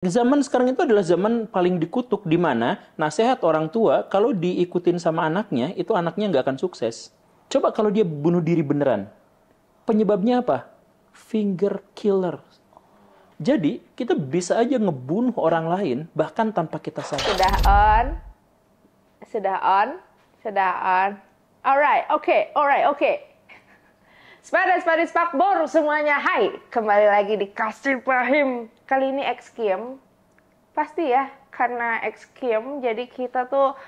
Zaman sekarang itu adalah zaman paling dikutuk, di mana nasihat orang tua kalau diikutin sama anaknya, itu anaknya nggak akan sukses. Coba kalau dia bunuh diri beneran. Penyebabnya apa? Finger killer. Jadi, kita bisa aja ngebunuh orang lain, bahkan tanpa kita sadar. Sudah on. Sudah on. Sudah on. Alright, oke. Spadis Pakbor semuanya, hai. Kembali lagi di Kasih Fahim. Kali ini X-Kim. Pasti ya, karena X-Kim, jadi kita tuh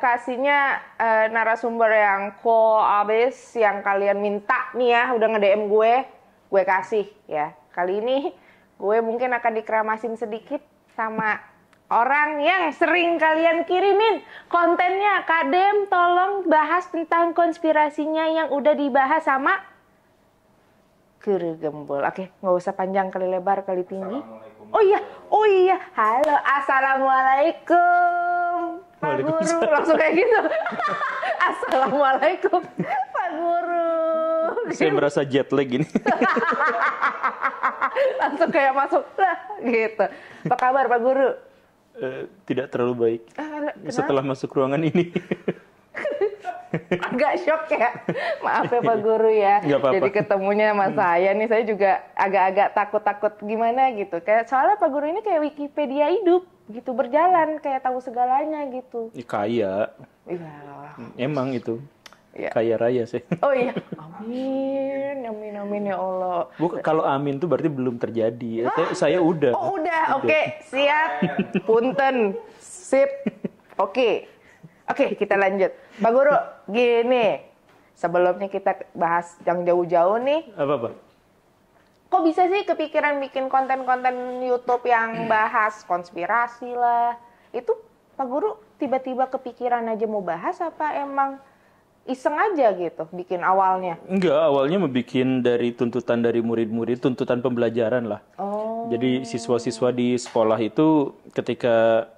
kasihnya narasumber yang cool abis, yang kalian minta nih ya, udah nge-DM gue kasih ya. Kali ini gue mungkin akan dikeramasin sedikit sama orang yang sering kalian kirimin kontennya. Kadem, tolong bahas tentang konspirasinya yang udah dibahas sama Guru Gembul. Oke, nggak usah panjang kali lebar kali tinggi. Oh iya. Halo, assalamualaikum Pak Guru. Langsung kayak gitu. Assalamualaikum Pak Guru. Saya merasa jet lag ini. Langsung kayak masuk lah gitu. Apa kabar Pak Guru? Tidak terlalu baik setelah masuk ruangan ini. Agak shock ya, maaf ya Pak Guru ya. Jadi ketemunya sama saya nih, saya juga agak-agak takut-takut gimana gitu. Kayak soalnya Pak Guru ini kayak Wikipedia hidup gitu, berjalan kayak tahu segalanya gitu. Kaya. Iya. Emang itu. Ya. Kaya raya sih. Oh iya, amin ya Allah. Kalau amin tuh berarti belum terjadi. Saya udah. Oh udah. Oke, siap. Punten, sip. Oke, kita lanjut. Pak Guru, gini. Sebelumnya kita bahas yang jauh-jauh nih. Apa? Kok bisa sih kepikiran bikin konten-konten YouTube yang bahas konspirasi lah? Itu Pak Guru tiba-tiba kepikiran aja mau bahas apa emang iseng aja gitu bikin awalnya? Enggak, awalnya membikin dari tuntutan dari murid-murid, tuntutan pembelajaran lah. Oh. Jadi siswa-siswa di sekolah itu ketika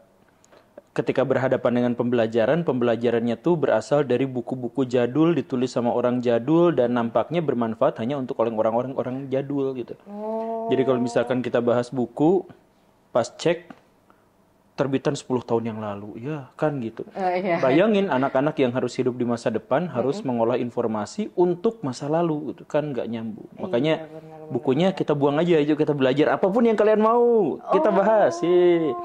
berhadapan dengan pembelajarannya tuh berasal dari buku-buku jadul, ditulis sama orang jadul, dan nampaknya bermanfaat hanya untuk orang-orang jadul gitu. Oh. Jadi kalau misalkan kita bahas buku, pas cek terbitan 10 tahun yang lalu, ya kan gitu. Iya. Bayangin anak-anak yang harus hidup di masa depan harus mengolah informasi untuk masa lalu, itu kan nggak nyambung. Makanya benar. bukunya kita buang aja, yuk kita belajar apapun yang kalian mau, kita bahas sih.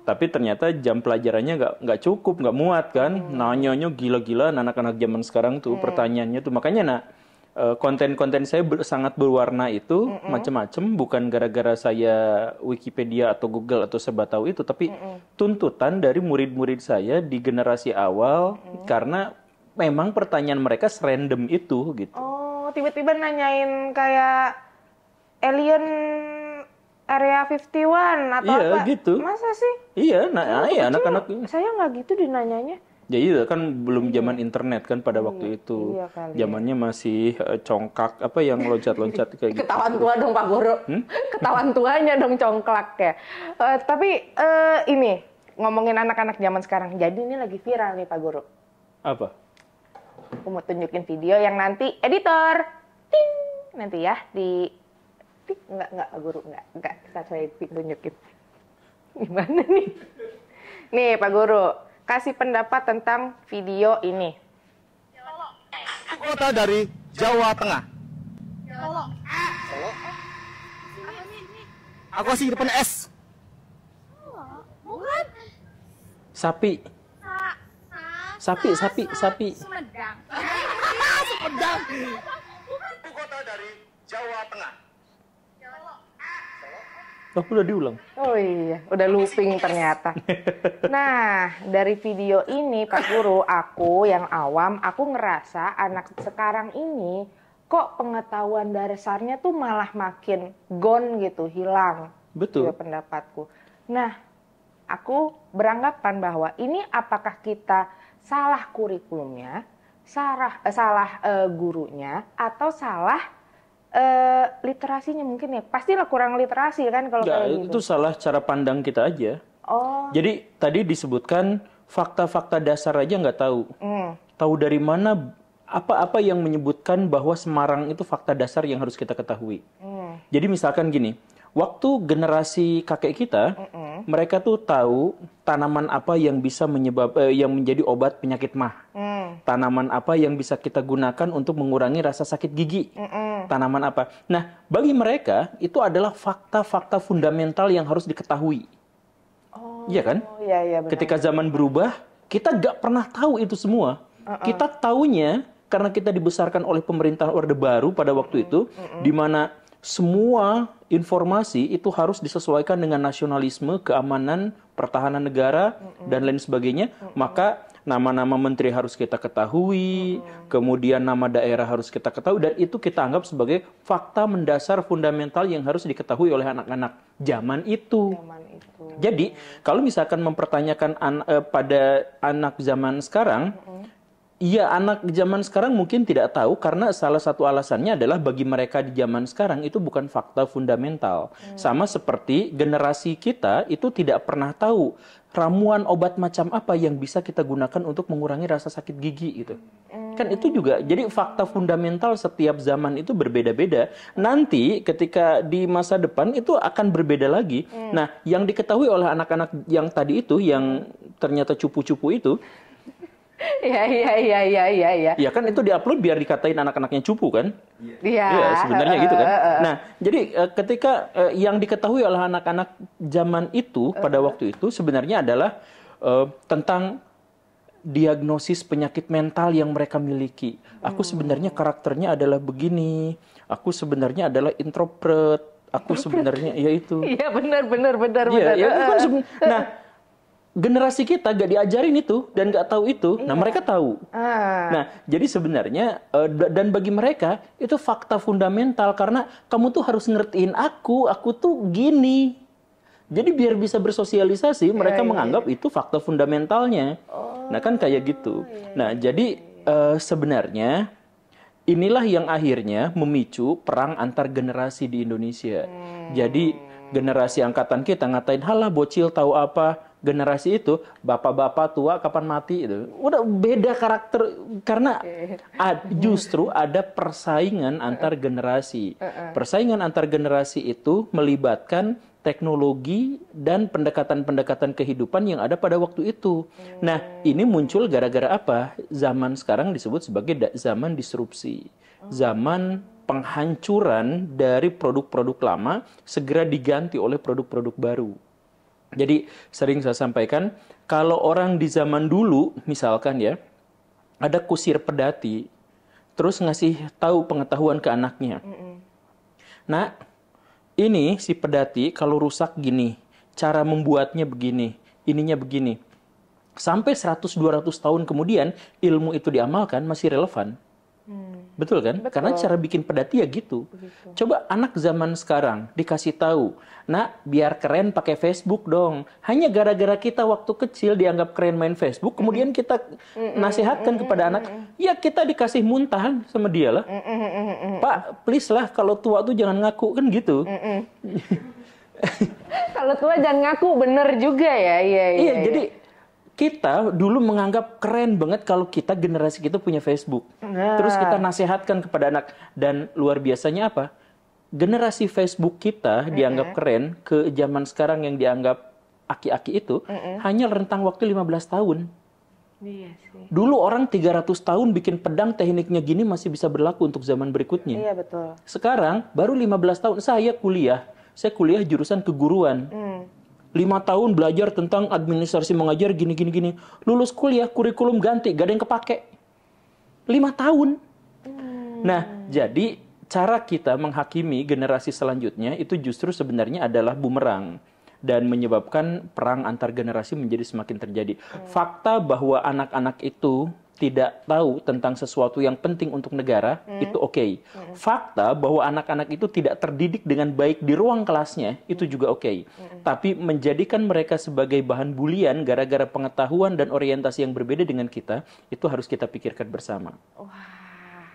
Tapi ternyata jam pelajarannya nggak cukup, nggak muat kan. Nanya-nanya gila-gila anak-anak zaman sekarang tuh, pertanyaannya tuh. Makanya konten-konten saya sangat berwarna itu, macam-macam, bukan gara-gara saya Wikipedia atau Google atau serba tahu itu, tapi tuntutan dari murid-murid saya di generasi awal, karena memang pertanyaan mereka serandom itu gitu. Oh, tiba-tiba nanyain kayak alien Area 51 atau iya, apa? Gitu. Masa sih? Iya, iya anak-anak. Saya nggak gitu dinanyanya. Ya iya kan belum zaman internet kan pada waktu itu. Iya kali. Zamannya masih congkak apa yang loncat-loncat kayak gitu. Ketahuan tua dong Pak Guru. Ketahuan tuanya dong congklak ya. Tapi ini ngomongin anak-anak zaman sekarang. Jadi ini lagi viral nih Pak Guru. Apa? Aku mau tunjukin video yang nanti editor. Ting, nanti ya di enggak Pak Guru, enggak saya tunjukin. Gimana nih? Nih Pak Guru, kasih pendapat tentang video ini. Kota dari Jawa Tengah. Solo. Aku masih di depan S. Bukan. Sapi. Sapi. Sumedang. Sumedang. Kota dari Jawa Tengah. Oh, udah diulang. Oh iya, udah looping ternyata. Nah, dari video ini Pak Guru, aku yang awam, aku ngerasa anak sekarang ini kok pengetahuan dasarnya tuh malah makin gone gitu, hilang. Betul. Itu pendapatku. Nah, aku beranggapan bahwa ini apakah kita salah kurikulumnya, salah gurunya, atau salah literasinya mungkin ya. Pastilah kurang literasi kan kalau kayak gitu. Itu salah cara pandang kita aja. Oh. Jadi tadi disebutkan fakta-fakta dasar aja nggak tahu. Tahu dari mana apa-apa yang menyebutkan bahwa Semarang itu fakta dasar yang harus kita ketahui. Jadi misalkan gini, waktu generasi kakek kita, mereka tuh tahu tanaman apa yang bisa yang menjadi obat penyakit mah. Tanaman apa yang bisa kita gunakan untuk mengurangi rasa sakit gigi. Tanaman apa. Nah, bagi mereka itu adalah fakta-fakta fundamental yang harus diketahui. Iya kan? Iya, benar. Ketika zaman berubah, kita nggak pernah tahu itu semua. Kita taunya karena kita dibesarkan oleh pemerintahan Orde Baru pada waktu itu, di mana semua informasi itu harus disesuaikan dengan nasionalisme, keamanan, pertahanan negara, dan lain sebagainya. Maka nama-nama menteri harus kita ketahui, kemudian nama daerah harus kita ketahui, dan itu kita anggap sebagai fakta mendasar fundamental yang harus diketahui oleh anak-anak zaman itu. Jadi, kalau misalkan mempertanyakan pada anak zaman sekarang, iya, anak zaman sekarang mungkin tidak tahu karena salah satu alasannya adalah bagi mereka di zaman sekarang itu bukan fakta fundamental. Sama seperti generasi kita itu tidak pernah tahu ramuan obat macam apa yang bisa kita gunakan untuk mengurangi rasa sakit gigi gitu. Kan itu juga, jadi fakta fundamental setiap zaman itu berbeda-beda. Nanti ketika di masa depan itu akan berbeda lagi. Nah, yang diketahui oleh anak-anak yang tadi itu, yang ternyata cupu-cupu itu, Iya. ya kan itu diupload biar dikatain anak-anaknya cupu kan? Iya. Ya, sebenarnya gitu kan. Nah, jadi ketika yang diketahui oleh anak-anak zaman itu pada waktu itu sebenarnya adalah tentang diagnosis penyakit mental yang mereka miliki. Aku sebenarnya karakternya adalah begini. Aku sebenarnya adalah introvert. Aku sebenarnya ya itu. Iya, benar. Iya, kan nah, generasi kita gak diajarin itu dan gak tahu itu. Nah, mereka tahu. Nah, jadi sebenarnya dan bagi mereka itu fakta fundamental karena kamu tuh harus ngertiin aku tuh gini. Jadi biar bisa bersosialisasi, mereka menganggap itu fakta fundamentalnya. Nah, kan kayak gitu. Nah, jadi sebenarnya inilah yang akhirnya memicu perang antar generasi di Indonesia. Jadi generasi angkatan kita ngatain, halah bocil tahu apa. Generasi itu bapak-bapak tua kapan mati itu. Udah beda karakter karena justru ada persaingan antar generasi. Persaingan antar generasi itu melibatkan teknologi dan pendekatan-pendekatan kehidupan yang ada pada waktu itu. Nah, ini muncul gara-gara apa? Zaman sekarang disebut sebagai zaman disrupsi. Zaman penghancuran dari produk-produk lama segera diganti oleh produk-produk baru. Jadi sering saya sampaikan, kalau orang di zaman dulu, misalkan ya, ada kusir pedati, terus ngasih tahu pengetahuan ke anaknya. Nah, ini si pedati kalau rusak gini, cara membuatnya begini, ininya begini. Sampai 100-200 tahun kemudian, ilmu itu diamalkan masih relevan. Betul kan? Betul. Karena cara bikin pedati ya gitu. Coba anak zaman sekarang dikasih tahu, nak biar keren pakai Facebook dong. Hanya gara-gara kita waktu kecil dianggap keren main Facebook, kemudian kita nasihatkan kepada anak, ya kita dikasih muntahan sama dia lah. Pak, please lah kalau tua tuh jangan ngaku kan gitu. Kalau tua jangan ngaku, bener juga ya. Iya. Jadi kita dulu menganggap keren banget kalau kita generasi kita punya Facebook. Terus kita nasihatkan kepada anak. Dan luar biasanya apa? Generasi Facebook kita dianggap keren ke zaman sekarang yang dianggap aki-aki itu hanya rentang waktu 15 tahun. Iya sih. Dulu orang 300 tahun bikin pedang tekniknya gini masih bisa berlaku untuk zaman berikutnya. Iya, betul. Sekarang baru 15 tahun saya kuliah jurusan keguruan. 5 tahun belajar tentang administrasi mengajar gini. Lulus kuliah, kurikulum ganti, gak ada yang kepake. 5 tahun. Nah, jadi cara kita menghakimi generasi selanjutnya itu justru sebenarnya adalah bumerang. Dan menyebabkan perang antar generasi menjadi semakin terjadi. Fakta bahwa anak-anak itu tidak tahu tentang sesuatu yang penting untuk negara, itu oke. Fakta bahwa anak-anak itu tidak terdidik dengan baik di ruang kelasnya, itu juga oke. Tapi menjadikan mereka sebagai bahan bulian gara-gara pengetahuan dan orientasi yang berbeda dengan kita, itu harus kita pikirkan bersama. Wah,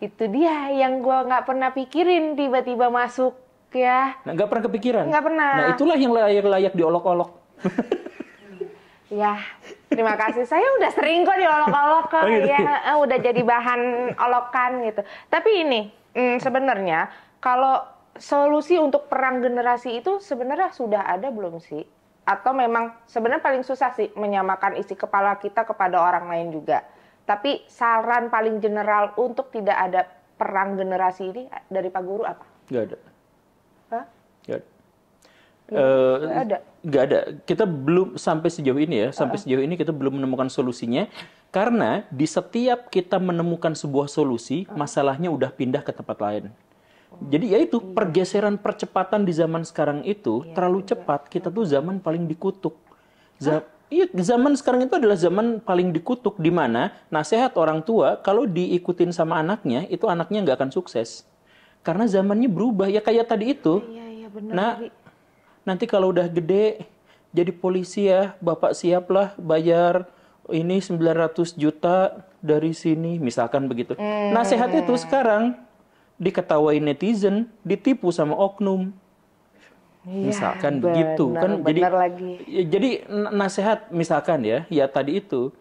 itu dia yang gue nggak pernah pikirin tiba-tiba masuk ya. Nah, nggak pernah kepikiran? Nggak pernah. Nah, itulah yang layak diolok-olok. Ya, terima kasih. Saya udah sering kok diolok-olok kok. Oh, gitu. Ya, udah jadi bahan olokan gitu. Tapi ini sebenarnya kalau solusi untuk perang generasi itu sebenarnya sudah ada belum sih? Atau memang sebenarnya paling susah sih menyamakan isi kepala kita kepada orang lain juga. Tapi saran paling general untuk tidak ada perang generasi ini dari Pak Guru apa? Nggak ada. Hah? Nggak ada. Nggak ada. Nggak ada. Kita belum sampai sejauh ini ya. Sampai sejauh ini kita belum menemukan solusinya. Karena di setiap kita menemukan sebuah solusi, masalahnya udah pindah ke tempat lain. Jadi ya itu pergeseran percepatan di zaman sekarang itu terlalu cepat. Kita tuh zaman paling dikutuk. Iya, zaman sekarang itu adalah zaman paling dikutuk, di mana nasihat orang tua kalau diikutin sama anaknya, itu anaknya nggak akan sukses. Karena zamannya berubah, ya kayak tadi itu. Iya benar. Nah, nanti kalau udah gede jadi polisi ya, Bapak siaplah bayar ini 900 juta dari sini, misalkan begitu. Nasihat itu sekarang diketawain netizen, ditipu sama oknum. Misalkan begitu kan, jadi nasihat misalkan ya tadi itu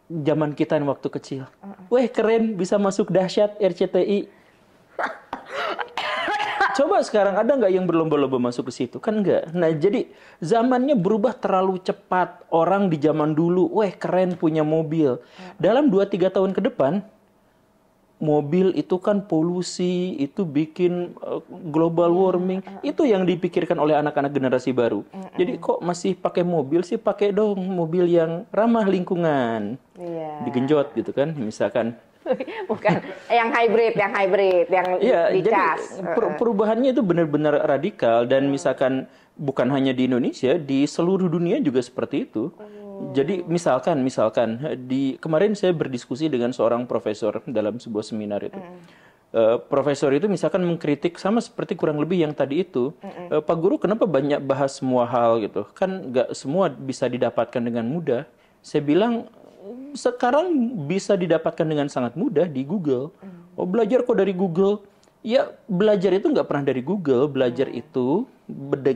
zaman kita yang waktu kecil, weh keren bisa masuk dahsyat RCTI. Coba sekarang ada nggak yang berlomba-lomba masuk ke situ? Kan nggak. Nah jadi zamannya berubah terlalu cepat. Orang di zaman dulu, weh keren punya mobil. Dalam 2-3 tahun ke depan, mobil itu kan polusi, itu bikin global warming. Itu yang dipikirkan oleh anak-anak generasi baru. Jadi kok masih pakai mobil sih? Pakai dong mobil yang ramah lingkungan. Digenjot gitu kan, misalkan. Bukan, yang hybrid, yang dicas. Jadi perubahannya itu benar-benar radikal. Dan misalkan bukan hanya di Indonesia, di seluruh dunia juga seperti itu. Jadi misalkan kemarin saya berdiskusi dengan seorang profesor dalam sebuah seminar itu. Profesor itu misalkan mengkritik sama seperti kurang lebih yang tadi itu. Pak Guru kenapa banyak bahas semua hal gitu? Kan nggak semua bisa didapatkan dengan mudah. Saya bilang sekarang bisa didapatkan dengan sangat mudah di Google. Oh belajar kok dari Google? Ya belajar itu nggak pernah dari Google. Belajar itu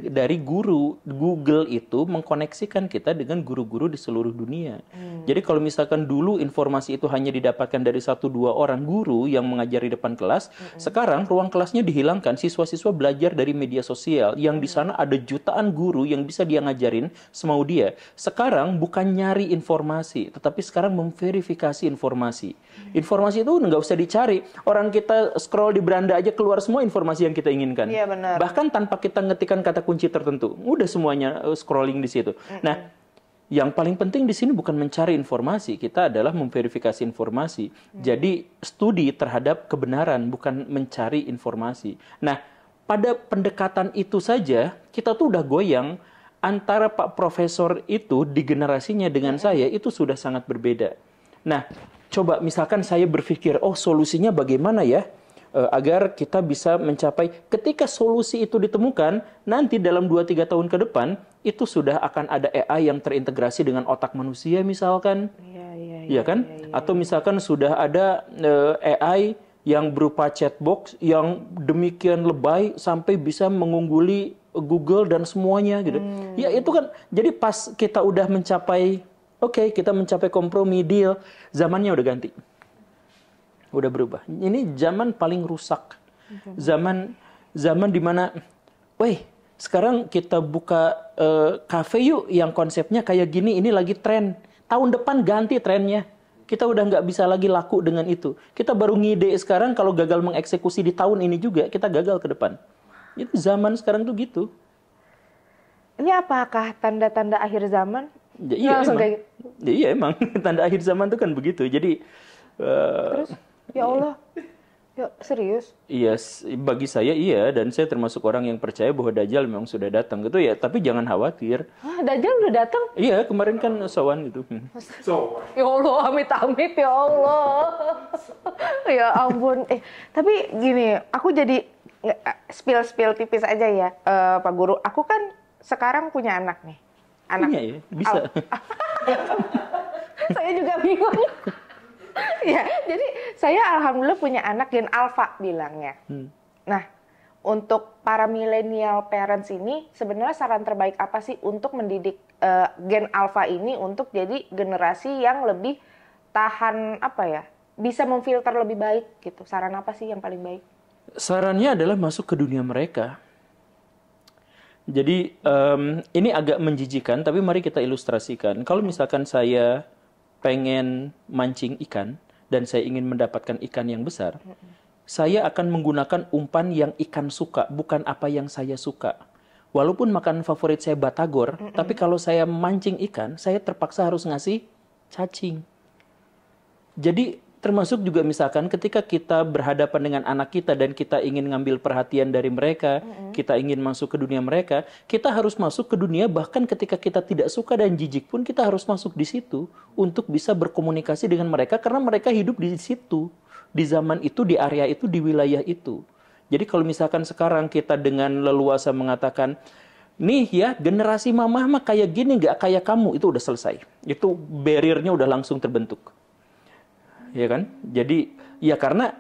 dari guru. Google itu mengkoneksikan kita dengan guru-guru di seluruh dunia. Jadi kalau misalkan dulu informasi itu hanya didapatkan dari 1-2 orang guru yang mengajar di depan kelas, sekarang ruang kelasnya dihilangkan. Siswa-siswa belajar dari media sosial yang di sana ada jutaan guru yang bisa dia ngajarin semau dia. Sekarang bukan nyari informasi, tetapi sekarang memverifikasi informasi. Informasi itu nggak usah dicari. Orang kita scroll di beranda aja keluar semua informasi yang kita inginkan. Iya, benar. Bahkan tanpa kita ngetikan kata kunci tertentu, udah semuanya scrolling di situ. Nah, yang paling penting di sini bukan mencari informasi, kita adalah memverifikasi informasi. Jadi studi terhadap kebenaran, bukan mencari informasi. Nah, pada pendekatan itu saja kita tuh udah goyang. Antara Pak Profesor itu di generasinya dengan saya itu sudah sangat berbeda. Nah, coba misalkan saya berpikir, oh solusinya bagaimana ya? Agar kita bisa mencapai ketika solusi itu ditemukan, nanti dalam 2-3 tahun ke depan, itu sudah akan ada AI yang terintegrasi dengan otak manusia misalkan. Iya kan? Atau misalkan sudah ada AI yang berupa chatbox yang demikian lebay sampai bisa mengungguli Google dan semuanya gitu. Ya itu kan, jadi pas kita udah mencapai, kita mencapai kompromi, deal, zamannya udah ganti. Udah berubah. Ini zaman paling rusak. Zaman di mana, sekarang kita buka cafe yuk yang konsepnya kayak gini, ini lagi tren. Tahun depan ganti trennya. Kita udah nggak bisa lagi laku dengan itu. Kita baru ngide sekarang, kalau gagal mengeksekusi di tahun ini juga, kita gagal ke depan. Itu zaman sekarang tuh gitu. Ini apakah tanda-tanda akhir zaman? Ya, iya emang. Tanda akhir zaman tuh kan begitu. Jadi terus? Ya Allah, ya serius? Iya, bagi saya iya, dan saya termasuk orang yang percaya bahwa Dajjal memang sudah datang gitu ya. Tapi jangan khawatir. Dajjal udah datang? Iya, kemarin kan sowan gitu. Ya Allah, amit-amit ya Allah. Ya ampun. Tapi gini, aku jadi spill tipis aja ya, Pak Guru. Aku kan sekarang punya anak nih. Punya ya, bisa. Saya juga bingung. Ya, jadi saya alhamdulillah punya anak gen alpha bilangnya. Nah, untuk para milenial parents ini sebenarnya saran terbaik apa sih untuk mendidik gen alpha ini untuk jadi generasi yang lebih tahan bisa memfilter lebih baik gitu. Saran apa sih yang paling baik? Sarannya adalah masuk ke dunia mereka. Jadi ini agak menjijikan, tapi mari kita ilustrasikan. Kalau misalkan saya pengen mancing ikan dan saya ingin mendapatkan ikan yang besar, saya akan menggunakan umpan yang ikan suka, bukan apa yang saya suka. Walaupun makanan favorit saya batagor, tapi kalau saya mancing ikan, saya terpaksa harus ngasih cacing. Jadi termasuk juga misalkan ketika kita berhadapan dengan anak kita dan kita ingin ngambil perhatian dari mereka, kita ingin masuk ke dunia mereka, kita harus masuk ke dunia bahkan ketika kita tidak suka dan jijik pun kita harus masuk di situ untuk bisa berkomunikasi dengan mereka karena mereka hidup di situ, di zaman itu, di area itu, di wilayah itu. Jadi kalau misalkan sekarang kita dengan leluasa mengatakan, nih ya generasi mamah mah kayak gini nggak kayak kamu, itu udah selesai. Itu barrier-nya udah langsung terbentuk. Ya kan? Jadi ya karena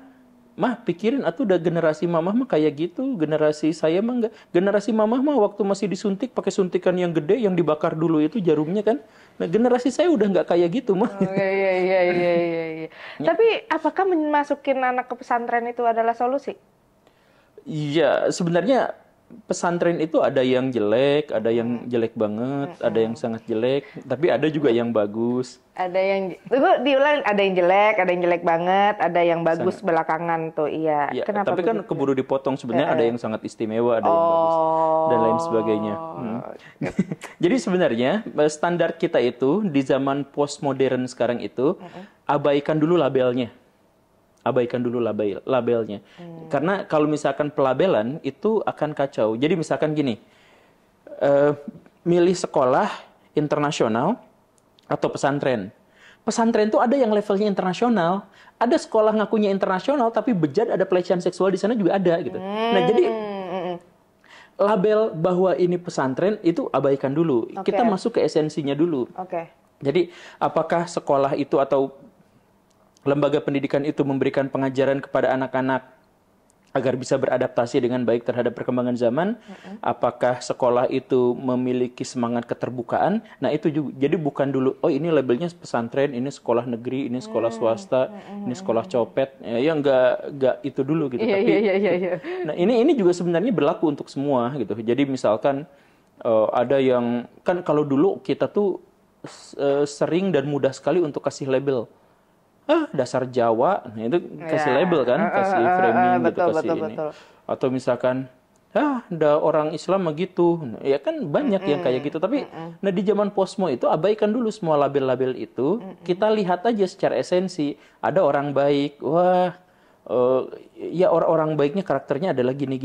mah pikirin atuh udah generasi mamah mah kayak gitu, generasi saya mah enggak. Generasi mamah mah waktu masih disuntik pakai suntikan yang gede yang dibakar dulu itu jarumnya kan. Nah, generasi saya udah nggak kayak gitu mah. Iya. Tapi apakah masukin anak ke pesantren itu adalah solusi? Iya, sebenarnya pesantren itu ada yang jelek, ada yang jelek banget, ada yang sangat jelek, tapi ada juga yang bagus. Ada yang diulang, ada yang jelek banget, ada yang bagus belakangan tuh, iya. Ya, Kenapa tapi kan begitu? keburu dipotong sebenarnya ada yang sangat istimewa, ada yang bagus dan lain sebagainya. Jadi sebenarnya standar kita itu di zaman postmodern sekarang itu abaikan dulu labelnya. Abaikan dulu labelnya. Karena kalau misalkan pelabelan itu akan kacau. Jadi misalkan gini, milih sekolah internasional atau pesantren. Pesantren itu ada yang levelnya internasional, ada sekolah ngakunya internasional tapi bejat ada pelecehan seksual di sana juga ada gitu. Nah, jadi label bahwa ini pesantren itu abaikan dulu. Kita masuk ke esensinya dulu. Jadi apakah sekolah itu atau lembaga pendidikan itu memberikan pengajaran kepada anak-anak agar bisa beradaptasi dengan baik terhadap perkembangan zaman? Apakah sekolah itu memiliki semangat keterbukaan? Nah, itu juga. Jadi bukan dulu, oh ini labelnya pesantren, ini sekolah negeri, ini sekolah swasta, ini sekolah copet. Ya enggak itu dulu gitu. Tapi nah, ini juga sebenarnya berlaku untuk semua gitu. Jadi misalkan ada yang kan kalau dulu kita tuh sering dan mudah sekali untuk kasih label. Dasar Jawa, nah itu kasih label kan, kasih framing gitu, kasih ini. Atau misalkan, ada orang Islam begitu, ya kan banyak yang kayak gitu. Tapi, nah di zaman posmo itu abaikan dulu semua label-label itu. Kita lihat aja secara esensi. Ada orang baik, ya orang baiknya karakternya adalah gini.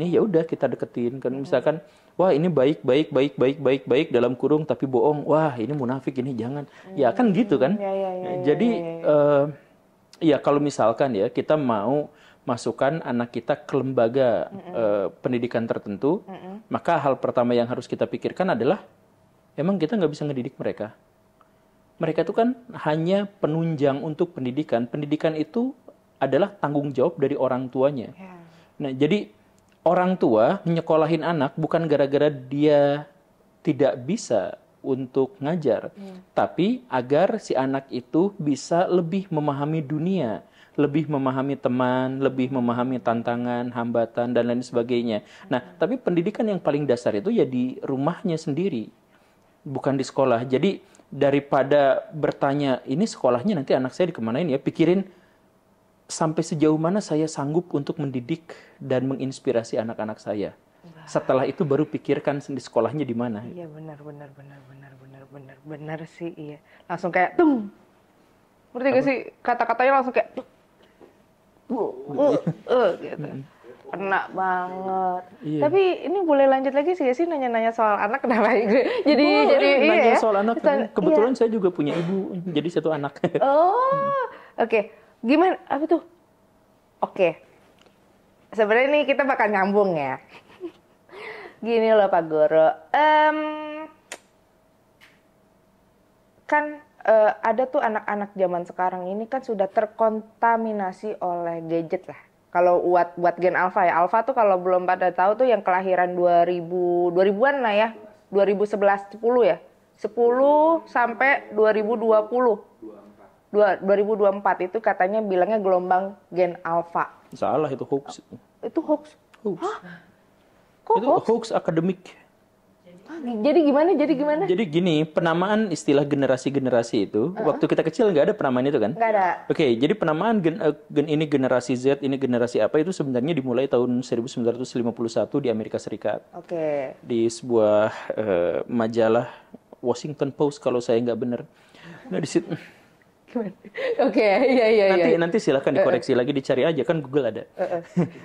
Ya udah kita deketin kan. Misalkan, wah ini baik dalam kurung tapi bohong. Wah ini munafik, ini jangan. Ya kan gitu kan. Jadi ya kalau misalkan ya kita mau masukkan anak kita ke lembaga pendidikan tertentu, maka hal pertama yang harus kita pikirkan adalah emang kita nggak bisa ngedidik mereka. Mereka itu kan hanya penunjang untuk pendidikan. Pendidikan itu adalah tanggung jawab dari orang tuanya. Nah, jadi orang tua nyekolahin anak bukan gara-gara dia tidak bisa untuk ngajar, tapi agar si anak itu bisa lebih memahami dunia, lebih memahami teman, lebih memahami tantangan, hambatan, dan lain sebagainya. Nah, tapi pendidikan yang paling dasar itu ya di rumahnya sendiri, bukan di sekolah. Jadi daripada bertanya, ini sekolahnya nanti anak saya dikemanain ya, pikirin sampai sejauh mana saya sanggup untuk mendidik dan menginspirasi anak-anak saya. Setelah itu baru pikirkan di sekolahnya di mana. Iya benar sih, iya. Langsung kayak tung. Ngerti gak sih kata-katanya langsung kayak gitu. Kena banget. Iya. Tapi ini boleh lanjut lagi sih nanya-nanya soal anak kenapa? Jadi nanya ya. Soal anak. Kebetulan saya juga punya ibu, jadi satu anak. Oke. Gimana? Apa tuh? Oke. Sebenarnya nih kita bakal nyambung ya. Gini loh Pak Goro. Kan ada tuh anak-anak zaman sekarang ini kan sudah terkontaminasi oleh gadget lah. Kalau buat gen alpha ya. Alpha tuh kalau belum pada tahu tuh yang kelahiran 2000-an lah ya. 2011 10 ya. 10 sampai 2020. 2024 itu katanya bilangnya gelombang gen alpha. Salah, itu hoax. Itu hoax. Hoax. Kok Itu hoax? hoax akademik. Jadi gimana? Jadi gimana? Jadi gini, penamaan istilah generasi-generasi itu, waktu kita kecil nggak ada penamaan itu kan? Nggak ada. Oke, jadi penamaan ini generasi Z, ini generasi apa itu sebenarnya dimulai tahun 1951 di Amerika Serikat. Oke. Di sebuah majalah Washington Post kalau saya nggak benar. Nah, di situ Gimana? Oke, iya. nanti silakan dikoreksi lagi, dicari aja kan Google ada.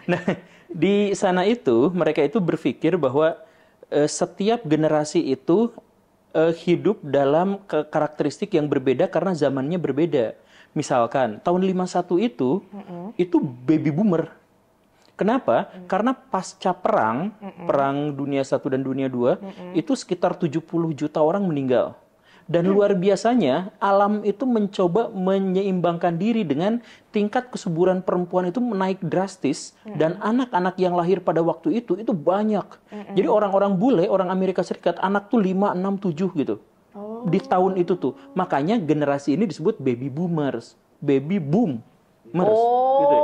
Nah, di sana itu mereka itu berpikir bahwa setiap generasi itu hidup dalam karakteristik yang berbeda karena zamannya berbeda. Misalkan tahun 51 itu baby boomer. Kenapa? Karena pasca perang dunia 1 dan dunia 2 itu sekitar 70 juta orang meninggal. Dan luar biasanya alam itu mencoba menyeimbangkan diri dengan tingkat kesuburan perempuan itu menaik drastis dan anak-anak yang lahir pada waktu itu banyak. Jadi orang-orang bule, orang Amerika Serikat, anak tuh 5, 6, 7 gitu. Di tahun itu tuh. Makanya generasi ini disebut baby boomers. Baby boomers. Gitu.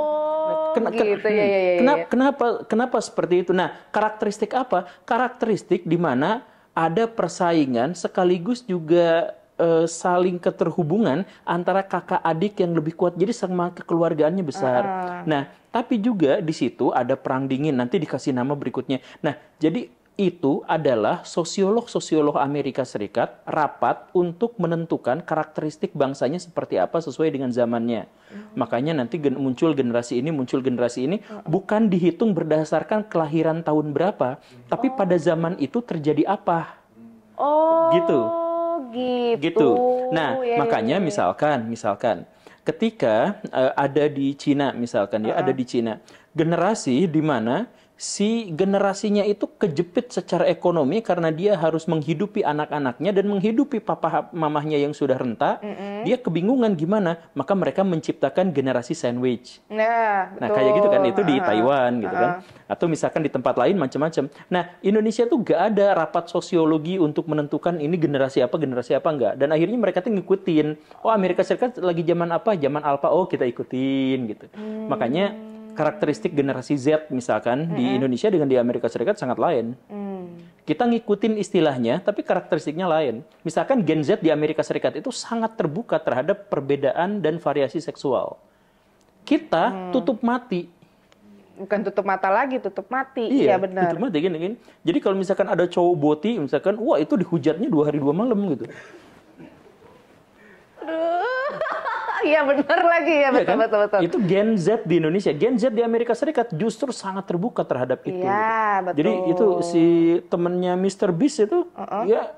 Kenapa seperti itu? Nah, karakteristik apa? Karakteristik di mana ada persaingan sekaligus juga saling keterhubungan antara kakak adik yang lebih kuat. Jadi sama kekeluargaannya besar. Nah, tapi juga di situ ada perang dingin. Nanti dikasih nama berikutnya. Nah, jadi itu adalah sosiolog-sosiolog Amerika Serikat rapat untuk menentukan karakteristik bangsanya seperti apa sesuai dengan zamannya. Makanya nanti muncul generasi ini, bukan dihitung berdasarkan kelahiran tahun berapa, tapi pada zaman itu terjadi apa. Gitu. Nah, makanya misalkan ketika ada di Cina misalkan ada di Cina generasi di mana si generasinya itu kejepit secara ekonomi karena dia harus menghidupi anak-anaknya dan menghidupi papa mamahnya yang sudah renta. Dia kebingungan gimana, maka mereka menciptakan generasi sandwich. Nah, Kayak gitu kan, itu di Taiwan gitu kan. Atau misalkan di tempat lain macam-macam. Nah, Indonesia tuh gak ada rapat sosiologi untuk menentukan ini generasi apa enggak. Dan akhirnya mereka tuh ngikutin. Oh, Amerika Serikat lagi zaman apa? Zaman alpha. Oh, kita ikutin gitu. Makanya karakteristik generasi Z misalkan di Indonesia dengan di Amerika Serikat sangat lain. Kita ngikutin istilahnya, tapi karakteristiknya lain. Misalkan Gen Z di Amerika Serikat itu sangat terbuka terhadap perbedaan dan variasi seksual. Kita tutup mati. Bukan tutup mata lagi, tutup mati. Iya, benar. tutup mati gini. Jadi kalau misalkan ada cowok boti, misalkan, wah itu dihujatnya 2 hari 2 malam gitu. Iya benar lagi ya, betul. Itu Gen Z di Indonesia. Gen Z di Amerika Serikat justru sangat terbuka terhadap itu. Iya, betul. Jadi itu si temennya Mr. Beast itu, ya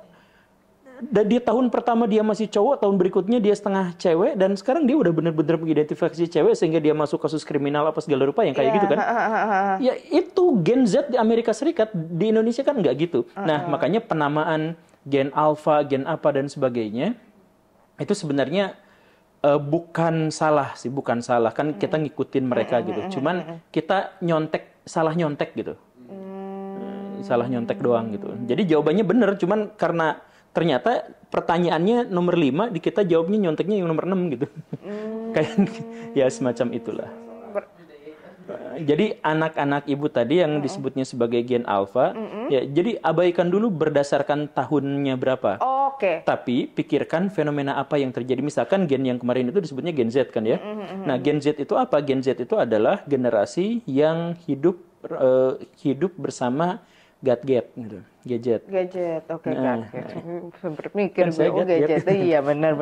di tahun pertama dia masih cowok, tahun berikutnya dia setengah cewek, dan sekarang dia udah benar-benar mengidentifikasi cewek sehingga dia masuk kasus kriminal apa segala rupa yang kayak gitu kan. Ya itu Gen Z di Amerika Serikat, di Indonesia kan nggak gitu. Nah makanya penamaan Gen Alpha, Gen apa dan sebagainya, itu sebenarnya bukan salah kan kita ngikutin mereka gitu. Cuman kita salah nyontek gitu. Salah nyontek doang gitu. Jadi jawabannya bener, cuman karena ternyata pertanyaannya nomor 5, di kita jawabnya nyonteknya yang nomor 6 gitu. Kayak ya semacam itulah. Jadi anak-anak ibu tadi yang disebutnya sebagai gen alpha, ya jadi abaikan dulu berdasarkan tahunnya berapa. Oke. Tapi pikirkan fenomena apa yang terjadi. Misalkan gen yang kemarin itu disebutnya gen Z kan ya. Nah gen Z itu apa? Gen Z itu adalah generasi yang hidup bersama gadget gitu. Gadget. Oke, Nah, berpikir kan saya gadget. Iya, benar.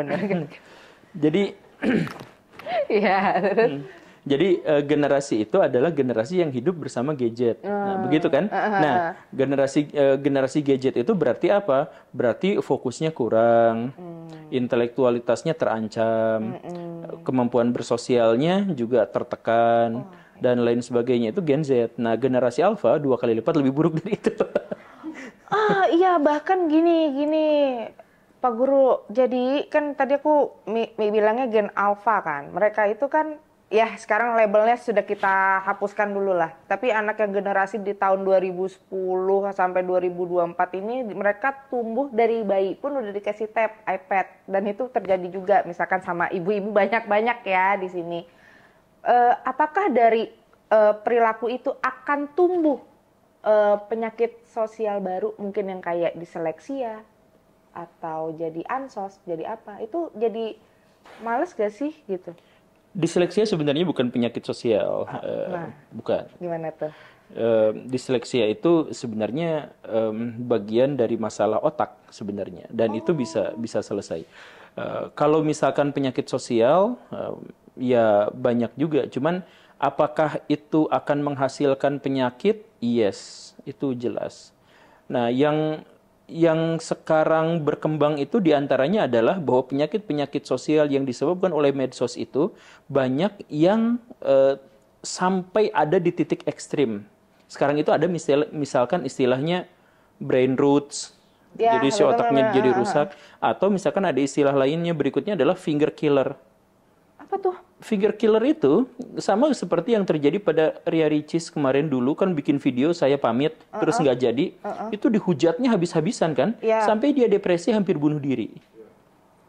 Jadi Iya. Jadi generasi itu adalah generasi yang hidup bersama gadget. Nah, begitu kan? Nah, generasi gadget itu berarti apa? Berarti fokusnya kurang, intelektualitasnya terancam, kemampuan bersosialnya juga tertekan, dan lain sebagainya. Itu Gen Z. Nah, generasi Alpha 2 kali lipat lebih buruk dari itu. Iya, bahkan gini. Pak Guru, jadi kan tadi aku bilangnya gen alpha kan. Mereka itu kan ya sekarang labelnya sudah kita hapuskan dulu lah. Tapi anak yang generasi di tahun 2010 sampai 2024 ini mereka tumbuh dari bayi pun udah dikasih tab, iPad, dan itu terjadi juga misalkan sama ibu-ibu banyak-banyak ya di sini. Apakah dari perilaku itu akan tumbuh penyakit sosial baru mungkin yang kayak diseleksia atau jadi ansos, jadi apa? Itu jadi males gak sih gitu? Disleksia sebenarnya bukan penyakit sosial, bukan. Gimana tuh? Disleksia itu sebenarnya bagian dari masalah otak sebenarnya, dan itu bisa selesai. Kalau misalkan penyakit sosial, ya banyak juga. Cuman apakah itu akan menghasilkan penyakit? Yes, itu jelas. Nah, yang sekarang berkembang itu diantaranya adalah bahwa penyakit-penyakit sosial yang disebabkan oleh medsos itu banyak yang sampai ada di titik ekstrim. Sekarang itu ada misalkan istilahnya brain roots, Ya, jadi si otaknya jadi rusak. Atau misalkan ada istilah lainnya berikutnya adalah finger killer. Apa tuh? Finger killer itu sama seperti yang terjadi pada Ria Ricis kemarin dulu, kan bikin video saya pamit terus nggak jadi. Itu dihujatnya habis-habisan kan, Ya. sampai dia depresi hampir bunuh diri.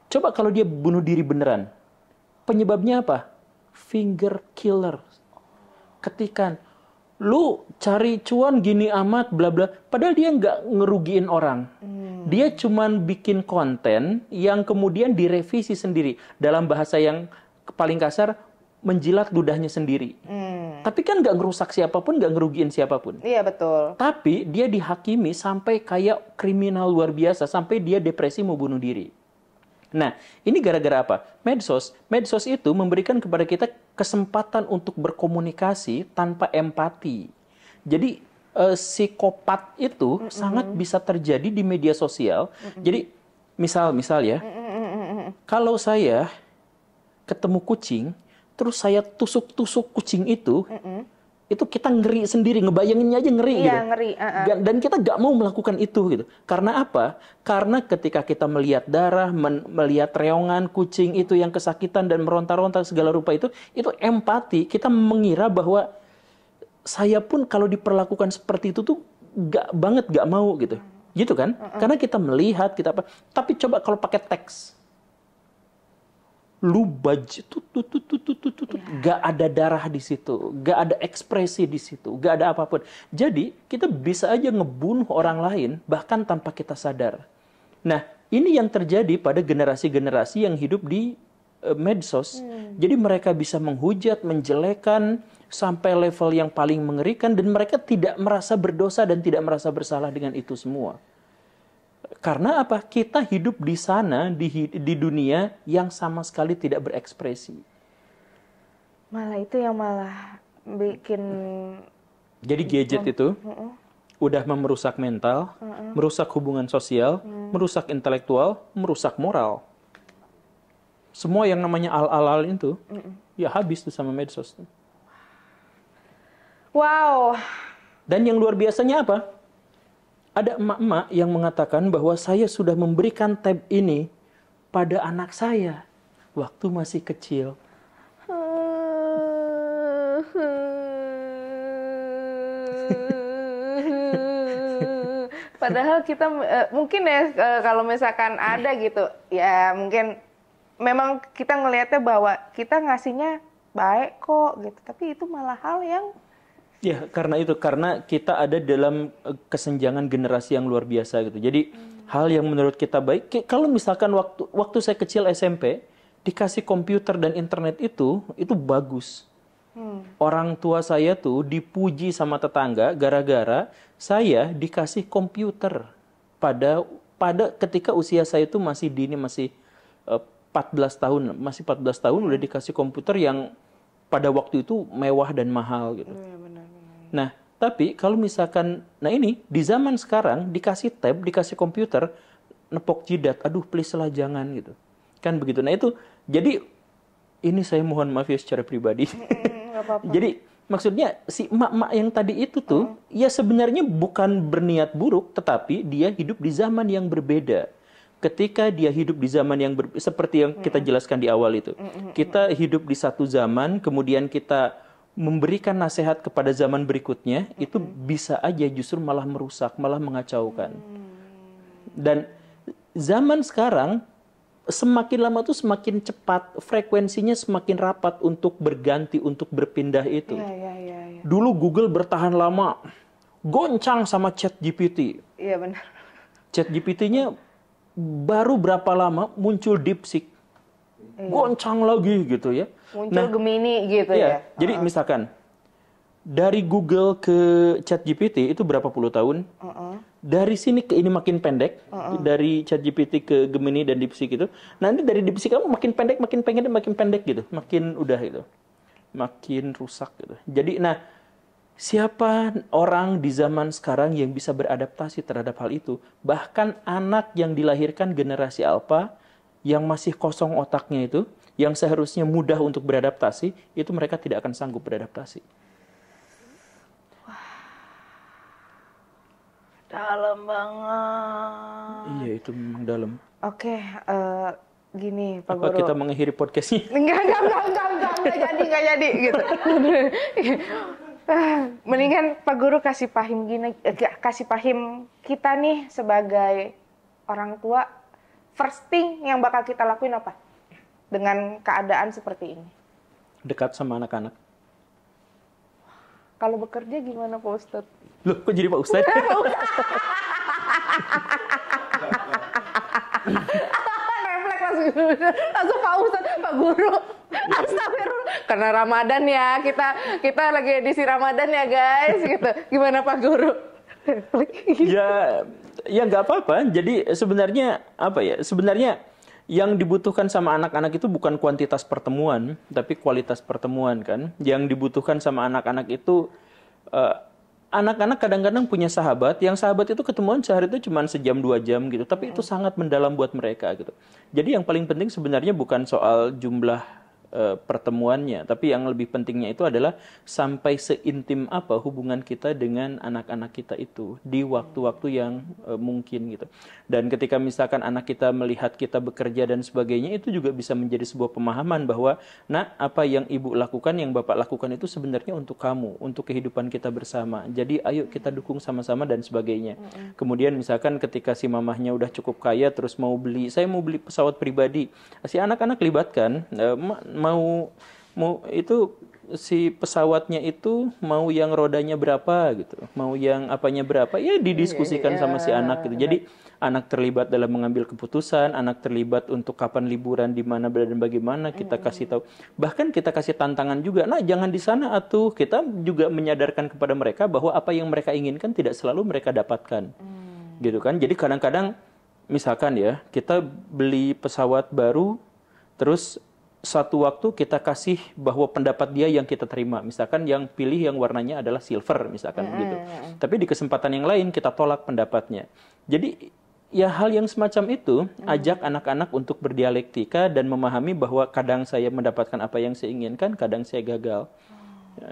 Coba kalau dia bunuh diri beneran, penyebabnya apa? Finger killer. Ketikan, lu cari cuan gini amat bla bla, padahal dia nggak ngerugiin orang. Dia cuman bikin konten yang kemudian direvisi sendiri, dalam bahasa yang paling kasar, menjilat ludahnya sendiri. Tapi kan nggak ngerusak siapapun, nggak ngerugiin siapapun. Iya betul. Tapi dia dihakimi sampai kayak kriminal luar biasa, sampai dia depresi mau bunuh diri. Nah, ini gara-gara apa? Medsos. Medsos itu memberikan kepada kita kesempatan untuk berkomunikasi tanpa empati. Jadi psikopat itu sangat bisa terjadi di media sosial. Jadi misal ya, kalau saya ketemu kucing, terus saya tusuk-tusuk kucing itu kita ngeri sendiri, ngebayanginnya aja ngeri gitu. Ngeri. Dan kita nggak mau melakukan itu gitu. Karena apa? Karena ketika kita melihat darah, melihat reongan kucing itu yang kesakitan dan meronta-ronta segala rupa itu empati. Kita mengira bahwa saya pun kalau diperlakukan seperti itu tuh nggak mau gitu. Gitu kan? Karena kita melihat, kita apa. Tapi coba kalau pakai teks. Lu baju gak ada darah di situ, gak ada ekspresi di situ, gak ada apapun. Jadi kita bisa aja ngebunuh orang lain bahkan tanpa kita sadar. Nah, ini yang terjadi pada generasi-generasi yang hidup di medsos. Jadi mereka bisa menghujat, menjelekan sampai level yang paling mengerikan, dan mereka tidak merasa berdosa dan tidak merasa bersalah dengan itu semua. Karena apa? Kita hidup di sana, di dunia yang sama sekali tidak berekspresi. Malah itu yang malah bikin... Jadi gadget itu udah merusak mental, merusak hubungan sosial, merusak intelektual, merusak moral. Semua yang namanya al-al itu, ya habis tuh sama medsos. Wow. Dan yang luar biasanya apa? Ada emak-emak yang mengatakan bahwa saya sudah memberikan tab ini pada anak saya waktu masih kecil. Padahal kita mungkin ya kalau misalkan ada gitu, ya mungkin memang kita ngelihatnya bahwa kita ngasihnya baik kok gitu, tapi itu malah hal yang Ya, karena kita ada dalam kesenjangan generasi yang luar biasa gitu. Jadi hal yang menurut kita baik, kalau misalkan waktu saya kecil SMP dikasih komputer dan internet itu bagus. Orang tua saya tuh dipuji sama tetangga gara-gara saya dikasih komputer pada ketika usia saya itu masih 14 tahun, udah dikasih komputer yang pada waktu itu mewah dan mahal gitu. Nah, tapi kalau misalkan, ini di zaman sekarang dikasih tab, dikasih komputer, nepok jidat, aduh please lah jangan gitu. Kan begitu. Nah itu, jadi ini saya mohon maaf ya secara pribadi. Jadi maksudnya si emak-emak yang tadi itu tuh, ya sebenarnya bukan berniat buruk, tetapi dia hidup di zaman yang berbeda. ketika dia hidup di zaman yang seperti yang kita jelaskan di awal itu. Kita hidup di satu zaman, kemudian kita memberikan nasihat kepada zaman berikutnya, itu bisa aja justru malah merusak, malah mengacaukan. Dan zaman sekarang, semakin lama tuh semakin cepat, frekuensinya semakin rapat untuk berganti, untuk berpindah itu. Iya. Dulu Google bertahan lama, goncang sama ChatGPT. Iya benar. ChatGPT-nya baru berapa lama muncul DeepSeek, goncang lagi gitu ya. Muncul Gemini gitu Iya, ya. jadi misalkan dari Google ke ChatGPT itu berapa puluh tahun? Dari sini ke ini makin pendek, dari ChatGPT ke Gemini dan DeepSeek itu. Nanti dari DeepSeek kamu makin pendek gitu, makin udah gitu, makin rusak gitu. Jadi, nah, siapa orang di zaman sekarang yang bisa beradaptasi terhadap hal itu? Bahkan anak yang dilahirkan generasi alpha, yang masih kosong otaknya itu, yang seharusnya mudah untuk beradaptasi, itu mereka tidak akan sanggup beradaptasi. Dalam banget. Iya, itu memang dalam. Oke, gini Pak Apa Guru. kita mengakhiri podcastnya? Enggak jadi gitu. Mendingan Pak Guru kasih paham kita nih sebagai orang tua, first thing yang bakal kita lakuin apa? Dengan keadaan seperti ini. Dekat sama anak-anak. Kalau bekerja gimana Pak Ustadz? Loh, kok jadi Pak Ustadz? Refleks langsung Pak Ustadz, Pak Guru. Astagfirullah. Karena Ramadan ya, kita lagi edisi Ramadan ya guys, gitu. Gimana Pak Guru? Ya nggak apa-apa. Jadi sebenarnya apa ya? Sebenarnya yang dibutuhkan sama anak-anak itu bukan kuantitas pertemuan, tapi kualitas pertemuan kan. Yang dibutuhkan sama anak-anak itu anak-anak kadang-kadang punya sahabat, yang sahabat itu ketemuan sehari itu cuma sejam 2 jam gitu, tapi itu sangat mendalam buat mereka gitu. Jadi yang paling penting sebenarnya bukan soal jumlah pertemuannya, tapi yang lebih pentingnya itu adalah sampai seintim apa hubungan kita dengan anak-anak kita itu di waktu-waktu yang mungkin gitu. Dan ketika misalkan anak kita melihat kita bekerja dan sebagainya, itu juga bisa menjadi sebuah pemahaman bahwa, nah, apa yang ibu lakukan, yang bapak lakukan itu sebenarnya untuk kamu, untuk kehidupan kita bersama. Jadi ayo kita dukung sama-sama dan sebagainya. Kemudian misalkan ketika si mamahnya udah cukup kaya, terus saya mau beli pesawat pribadi, si anak-anak libatkan, mau itu si pesawatnya itu mau yang rodanya berapa gitu, mau yang apanya berapa, ya didiskusikan sama si anak gitu. Jadi anak terlibat dalam mengambil keputusan, anak terlibat untuk kapan liburan, di mana dan bagaimana, kita kasih tahu. Bahkan kita kasih tantangan juga, nah jangan di sana atuh. Kita juga menyadarkan kepada mereka bahwa apa yang mereka inginkan tidak selalu mereka dapatkan. Gitu kan. Jadi kadang-kadang misalkan ya, kita beli pesawat baru, terus satu waktu kita kasih bahwa pendapat dia yang kita terima. Misalkan yang pilih yang warnanya adalah silver, misalkan gitu. Tapi di kesempatan yang lain kita tolak pendapatnya. Jadi ya hal yang semacam itu, ajak anak-anak untuk berdialektika dan memahami bahwa kadang saya mendapatkan apa yang saya inginkan, kadang saya gagal.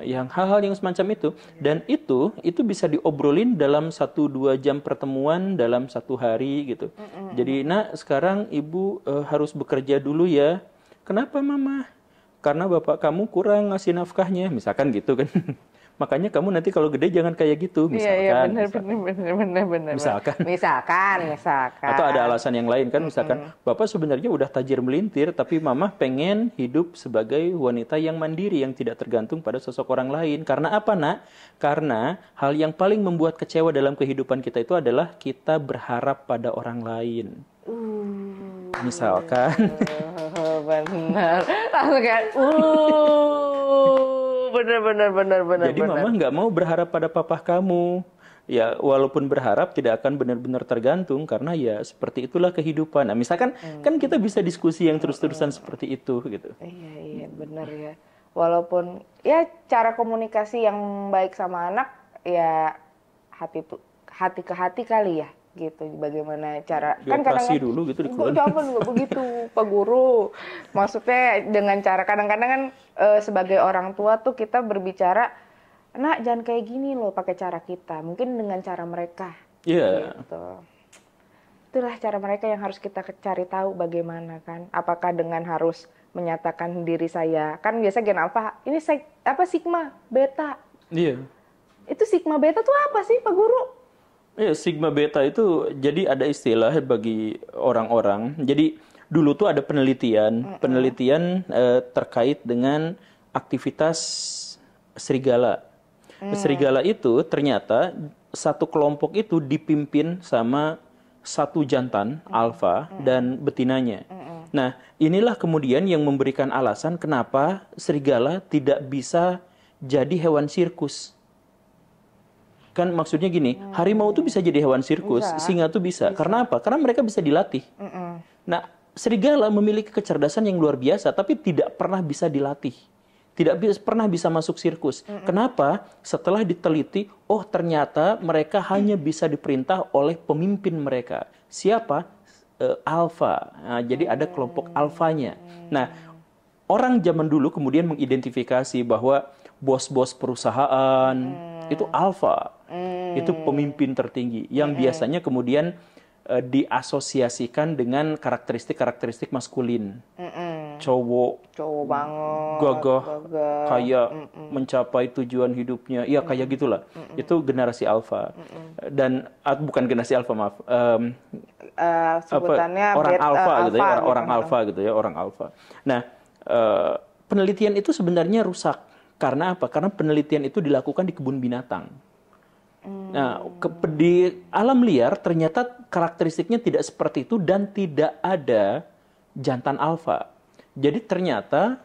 Yang hal-hal yang semacam itu. Dan itu bisa diobrolin dalam 1-2 jam pertemuan dalam 1 hari gitu. Jadi, nah sekarang ibu harus bekerja dulu ya. Kenapa mama? Karena bapak kamu kurang ngasih nafkahnya, misalkan gitu kan. Makanya kamu nanti kalau gede jangan kayak gitu, misalkan. Iya, benar. Misalkan. Atau ada alasan yang lain kan, misalkan bapak sebenarnya udah tajir melintir, tapi mama pengen hidup sebagai wanita yang mandiri, yang tidak tergantung pada sosok orang lain. Karena apa, Nak? Karena hal yang paling membuat kecewa dalam kehidupan kita itu adalah kita berharap pada orang lain. Misalkan. Benar. Langsung kayak, benar. Jadi mama nggak mau berharap pada papa kamu. Ya, walaupun berharap tidak akan benar-benar tergantung, karena ya seperti itulah kehidupan. Nah, misalkan kan kita bisa diskusi yang terus-terusan seperti itu gitu. Iya, benar ya. Walaupun ya cara komunikasi yang baik sama anak ya hati ke hati kali ya. Gitu, bagaimana cara kan kadang-kadang dulu gitu jangan nggak begitu Pak Guru, maksudnya dengan cara kadang-kadang kan sebagai orang tua tuh kita berbicara, nak jangan kayak gini loh pakai cara kita, mungkin dengan cara mereka. Iya. Gitu. Itulah cara mereka yang harus kita cari tahu bagaimana kan. Apakah dengan harus menyatakan diri saya, kan biasa gen alfa, ini sigma, beta. Iya. Itu sigma beta tuh apa sih Pak Guru? Ya, sigma beta itu jadi ada istilah bagi orang-orang. Jadi dulu tuh ada penelitian terkait dengan aktivitas serigala. Serigala itu ternyata satu kelompok itu dipimpin sama satu jantan alfa dan betinanya. Nah, inilah kemudian yang memberikan alasan kenapa serigala tidak bisa jadi hewan sirkus. Kan maksudnya gini, harimau tuh bisa jadi hewan sirkus, singa tuh bisa. Karena apa? Karena mereka bisa dilatih. Nah, serigala memiliki kecerdasan yang luar biasa, tapi tidak pernah bisa dilatih. Tidak pernah bisa masuk sirkus. Kenapa? Setelah diteliti, oh ternyata mereka hanya bisa diperintah oleh pemimpin mereka. Siapa? Alfa. Nah, jadi ada kelompok alfanya. Nah, orang zaman dulu kemudian mengidentifikasi bahwa bos-bos perusahaan itu alfa. Itu pemimpin tertinggi yang biasanya kemudian diasosiasikan dengan karakteristik-karakteristik maskulin. Cowok banget, gagah, kayak mencapai tujuan hidupnya, ya kayak gitulah. Itu generasi alfa. Dan bukan generasi alfa, maaf. Sebutannya orang alfa gitu ya, orang gitu. alfa gitu ya, orang alfa. Nah, penelitian itu sebenarnya rusak. Karena apa? Karena penelitian itu dilakukan di kebun binatang. Nah, di alam liar ternyata karakteristiknya tidak seperti itu dan tidak ada jantan alfa. Jadi ternyata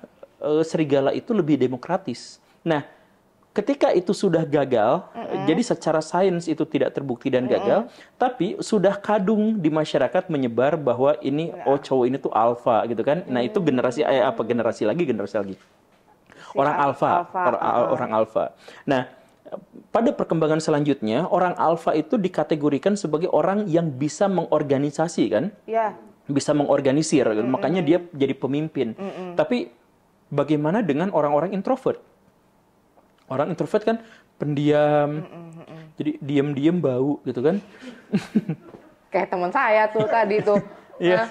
serigala itu lebih demokratis. Nah, ketika itu sudah gagal, jadi secara sains itu tidak terbukti dan gagal, tapi sudah kadung di masyarakat menyebar bahwa ini cowok ini tuh alfa gitu kan. Nah, itu generasi generasi lagi. Orang alfa. Orang alfa. Nah, pada perkembangan selanjutnya, orang alfa itu dikategorikan sebagai orang yang bisa mengorganisasi kan? Ya. Bisa mengorganisir, makanya dia jadi pemimpin. Tapi bagaimana dengan orang-orang introvert? Orang introvert kan pendiam, jadi diam-diam bau gitu kan? Kayak teman saya tuh tadi tuh. Iya.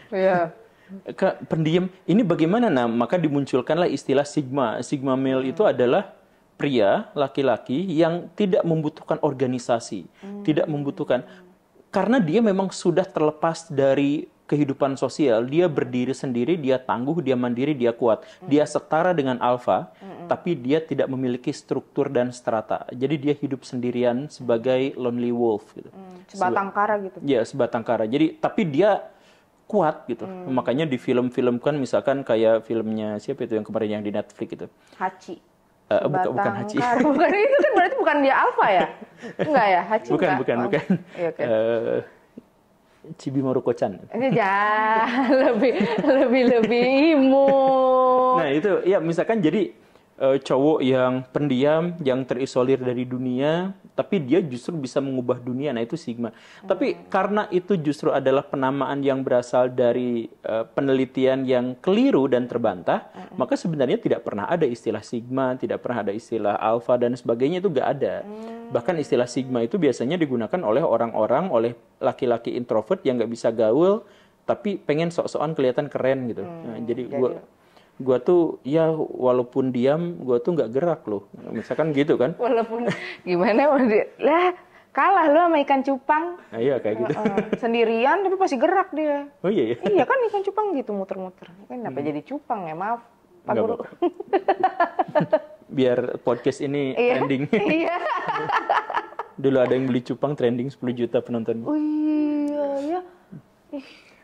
Iya. Pendiam. Ini bagaimana? Nah, maka dimunculkanlah istilah sigma. Sigma male itu adalah pria, laki-laki yang tidak membutuhkan organisasi, tidak membutuhkan. Karena dia memang sudah terlepas dari kehidupan sosial, dia berdiri sendiri, dia tangguh, dia mandiri, dia kuat. Dia setara dengan alfa, tapi dia tidak memiliki struktur dan strata. Jadi dia hidup sendirian sebagai lonely wolf gitu. Sebatang kara gitu. Ya, sebatang kara. Jadi tapi dia kuat gitu. Makanya di film-film kan misalkan kayak filmnya siapa itu yang kemarin yang di Netflix itu. Hachi. Bukan Hachi. Bukan itu kan berarti bukan dia alfa ya? Enggak ya, Hachi. Bukan. Iya, okay. Chibi Maruko-chan. Ini lebih imut. Nah, itu ya misalkan jadi cowok yang pendiam, yang terisolir dari dunia, tapi dia justru bisa mengubah dunia. Nah, itu sigma. Tapi karena itu justru adalah penamaan yang berasal dari penelitian yang keliru dan terbantah, maka sebenarnya tidak pernah ada istilah sigma, tidak pernah ada istilah alfa dan sebagainya, itu nggak ada. Bahkan istilah sigma itu biasanya digunakan oleh orang-orang, oleh laki-laki introvert yang nggak bisa gaul, tapi pengen sok-sokan kelihatan keren gitu. Nah, jadi gue tuh ya walaupun diam gue tuh nggak gerak loh, misalkan gitu kan. Walaupun gimana lah kalah lu sama ikan cupang. Nah, iya kayak gitu. Sendirian tapi pasti gerak dia. Oh iya. Iya kan ikan cupang gitu muter-muter. Kan kenapa jadi cupang ya, maaf Pak Guru. Biar podcast ini trending. Iya. Dulu ada yang beli cupang trending 10 juta penonton. Oh iya.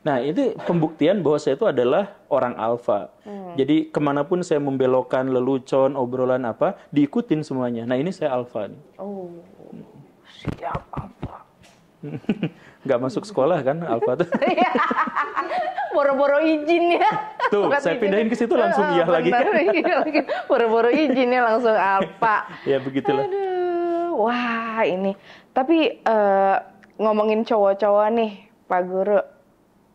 Nah, itu pembuktian bahwa saya itu adalah orang alfa. Jadi kemanapun saya membelokkan lelucon, obrolan apa, diikutin semuanya. Nah, ini saya alfa nih. Oh, siap alfa. Nggak masuk sekolah kan alfa tuh. Boro-boro izin ya. Tuh, saya pindahin ke situ langsung iya lagi. Boro-boro izinnya langsung alfa. Ya, begitulah. Aduh, wah ini. Tapi ngomongin cowok-cowok nih, Pak Guru.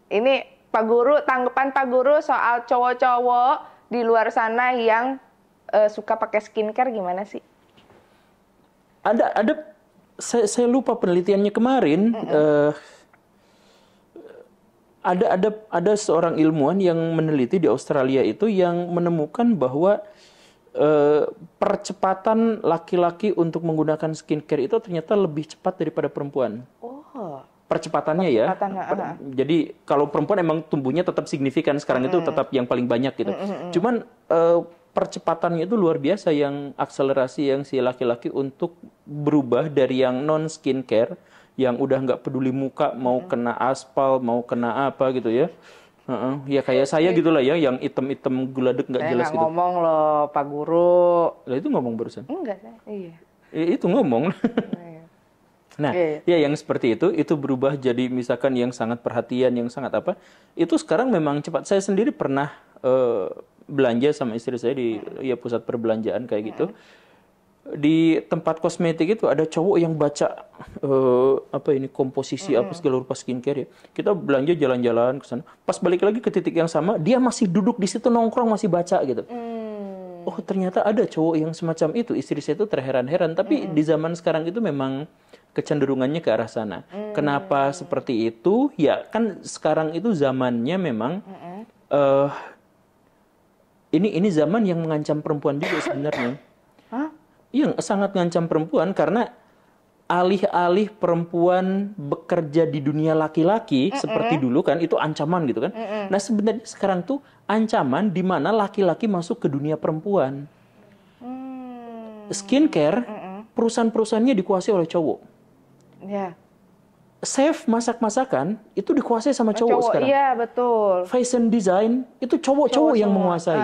Ini Pak Guru, tanggapan Pak Guru soal cowok-cowok di luar sana yang suka pakai skincare gimana sih? Ada saya lupa penelitiannya kemarin. Ada seorang ilmuwan yang meneliti di Australia itu yang menemukan bahwa percepatan laki-laki untuk menggunakan skincare itu ternyata lebih cepat daripada perempuan. Oh. Percepatannya ya. Jadi kalau perempuan emang tumbuhnya tetap signifikan sekarang itu tetap yang paling banyak gitu. Cuman percepatannya itu luar biasa yang akselerasi yang si laki-laki untuk berubah dari yang non skincare yang udah nggak peduli muka mau kena aspal mau kena apa gitu ya. Ya kayak saya gitulah ya, yang item-item guladek nggak jelas gitu. Ngomong loh, Pak Guru. Lah itu ngomong barusan. Enggak, iya. Itu ngomong. Nah, ya yang seperti itu berubah jadi misalkan yang sangat perhatian, yang sangat apa. Itu sekarang memang cepat. Saya sendiri pernah belanja sama istri saya di ya pusat perbelanjaan kayak gitu. Di tempat kosmetik itu ada cowok yang baca apa ini komposisi apa segala rupa skincare ya. Kita belanja jalan-jalan ke sana. Pas balik lagi ke titik yang sama, dia masih duduk di situ nongkrong masih baca gitu. Oh, ternyata ada cowok yang semacam itu. Istri saya itu terheran-heran, tapi di zaman sekarang itu memang kecenderungannya ke arah sana. Kenapa seperti itu? Ya, kan sekarang itu zamannya memang ini zaman yang mengancam perempuan juga sebenarnya. Yang sangat mengancam perempuan karena alih-alih perempuan bekerja di dunia laki-laki seperti dulu kan itu ancaman gitu kan. Nah, sebenarnya sekarang tuh ancaman di mana laki-laki masuk ke dunia perempuan. Skincare perusahaan-perusahaannya dikuasai oleh cowok. Ya. Chef masak-masakan itu dikuasai sama cowok sekarang. Iya, betul. Fashion design itu cowok-cowok yang menguasai.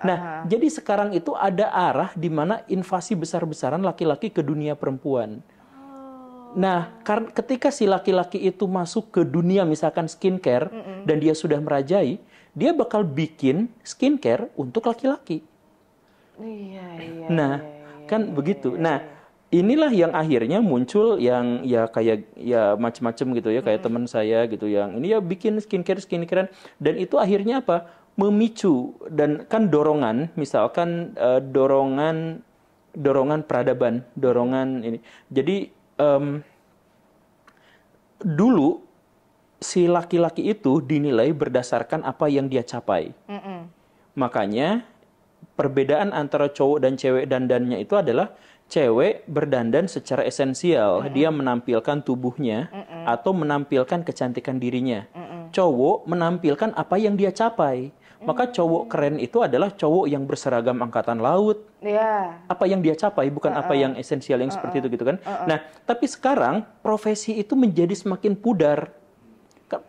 Nah, jadi sekarang itu ada arah di mana invasi besar-besaran laki-laki ke dunia perempuan. Nah, ketika si laki-laki itu masuk ke dunia misalkan skincare dan dia sudah merajai, dia bakal bikin skincare untuk laki-laki. Iya. Nah, kan begitu. Nah, inilah yang akhirnya muncul yang ya kayak ya macam-macam gitu ya, kayak teman saya gitu yang ini ya bikin skincarean dan itu akhirnya apa? Memicu dan kan dorongan, misalkan dorongan peradaban, dorongan ini. Jadi dulu si laki-laki itu dinilai berdasarkan apa yang dia capai. Makanya perbedaan antara cowok dan cewek dandannya itu adalah cewek berdandan secara esensial, dia menampilkan tubuhnya atau menampilkan kecantikan dirinya. Cowok menampilkan apa yang dia capai. Maka cowok keren itu adalah cowok yang berseragam angkatan laut. Apa yang dia capai, bukan apa yang esensial yang seperti itu gitu kan. Nah, tapi sekarang profesi itu menjadi semakin pudar.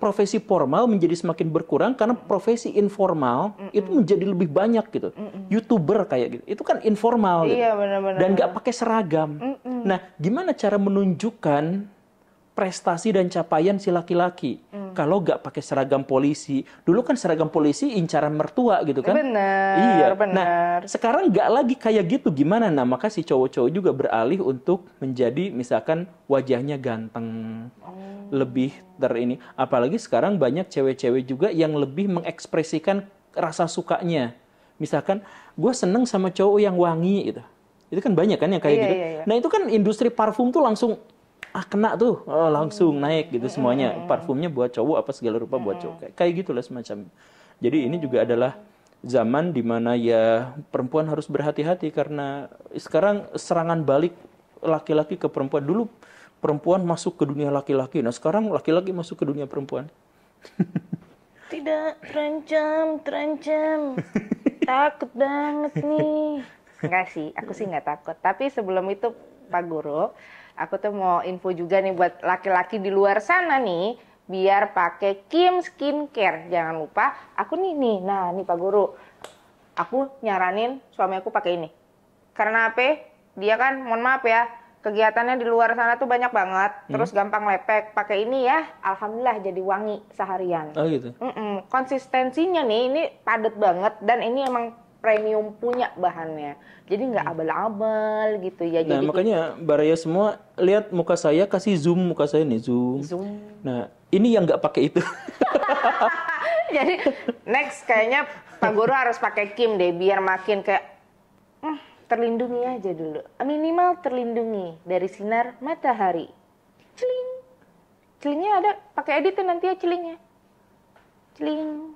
Profesi formal menjadi semakin berkurang karena profesi informal itu menjadi lebih banyak gitu. YouTuber kayak gitu, itu kan informal gitu. Benar-benar. Dan nggak pakai seragam. Nah, gimana cara menunjukkan prestasi dan capaian si laki-laki kalau nggak pakai seragam polisi? Dulu kan seragam polisi incaran mertua gitu kan? Benar. Nah, sekarang nggak lagi kayak gitu. Gimana? Nah, maka si cowok-cowok juga beralih untuk menjadi misalkan wajahnya ganteng. Lebih ini, apalagi sekarang banyak cewek-cewek juga yang lebih mengekspresikan rasa sukanya. Misalkan, gue seneng sama cowok yang wangi gitu. Itu kan banyak kan yang kayak gitu. Nah itu kan industri parfum tuh langsung kena tuh, langsung naik gitu semuanya. Parfumnya buat cowok apa segala rupa buat cowok. Kayak gitulah semacam. Jadi ini juga adalah zaman di mana ya perempuan harus berhati-hati karena sekarang serangan balik laki-laki ke perempuan. Dulu perempuan masuk ke dunia laki-laki. Nah, sekarang laki-laki masuk ke dunia perempuan. Tidak, terancam. Takut banget nih. Enggak sih, aku sih nggak takut. Tapi sebelum itu, Pak Guru, aku tuh mau info juga nih buat laki-laki di luar sana nih, biar pakai Kim Skincare. Jangan lupa, aku nih. Nah, nih Pak Guru, aku nyaranin suami aku pakai ini. Karena apa? Dia kan, mohon maaf ya, kegiatannya di luar sana tuh banyak banget, terus gampang lepek. Pakai ini ya, alhamdulillah jadi wangi seharian. Oh gitu. Konsistensinya nih, ini padat banget dan ini emang premium punya bahannya. Jadi nggak abal-abal gitu ya. Nah, jadi makanya Baraya semua lihat muka saya, kasih zoom muka saya nih, zoom. Nah, ini yang nggak pakai itu. Jadi next kayaknya Pak Guru harus pakai Kim deh biar makin kayak terlindungi aja dulu. Minimal terlindungi dari sinar matahari. Celing. Celingnya ada, pakai editin nanti ya celingnya. Celing.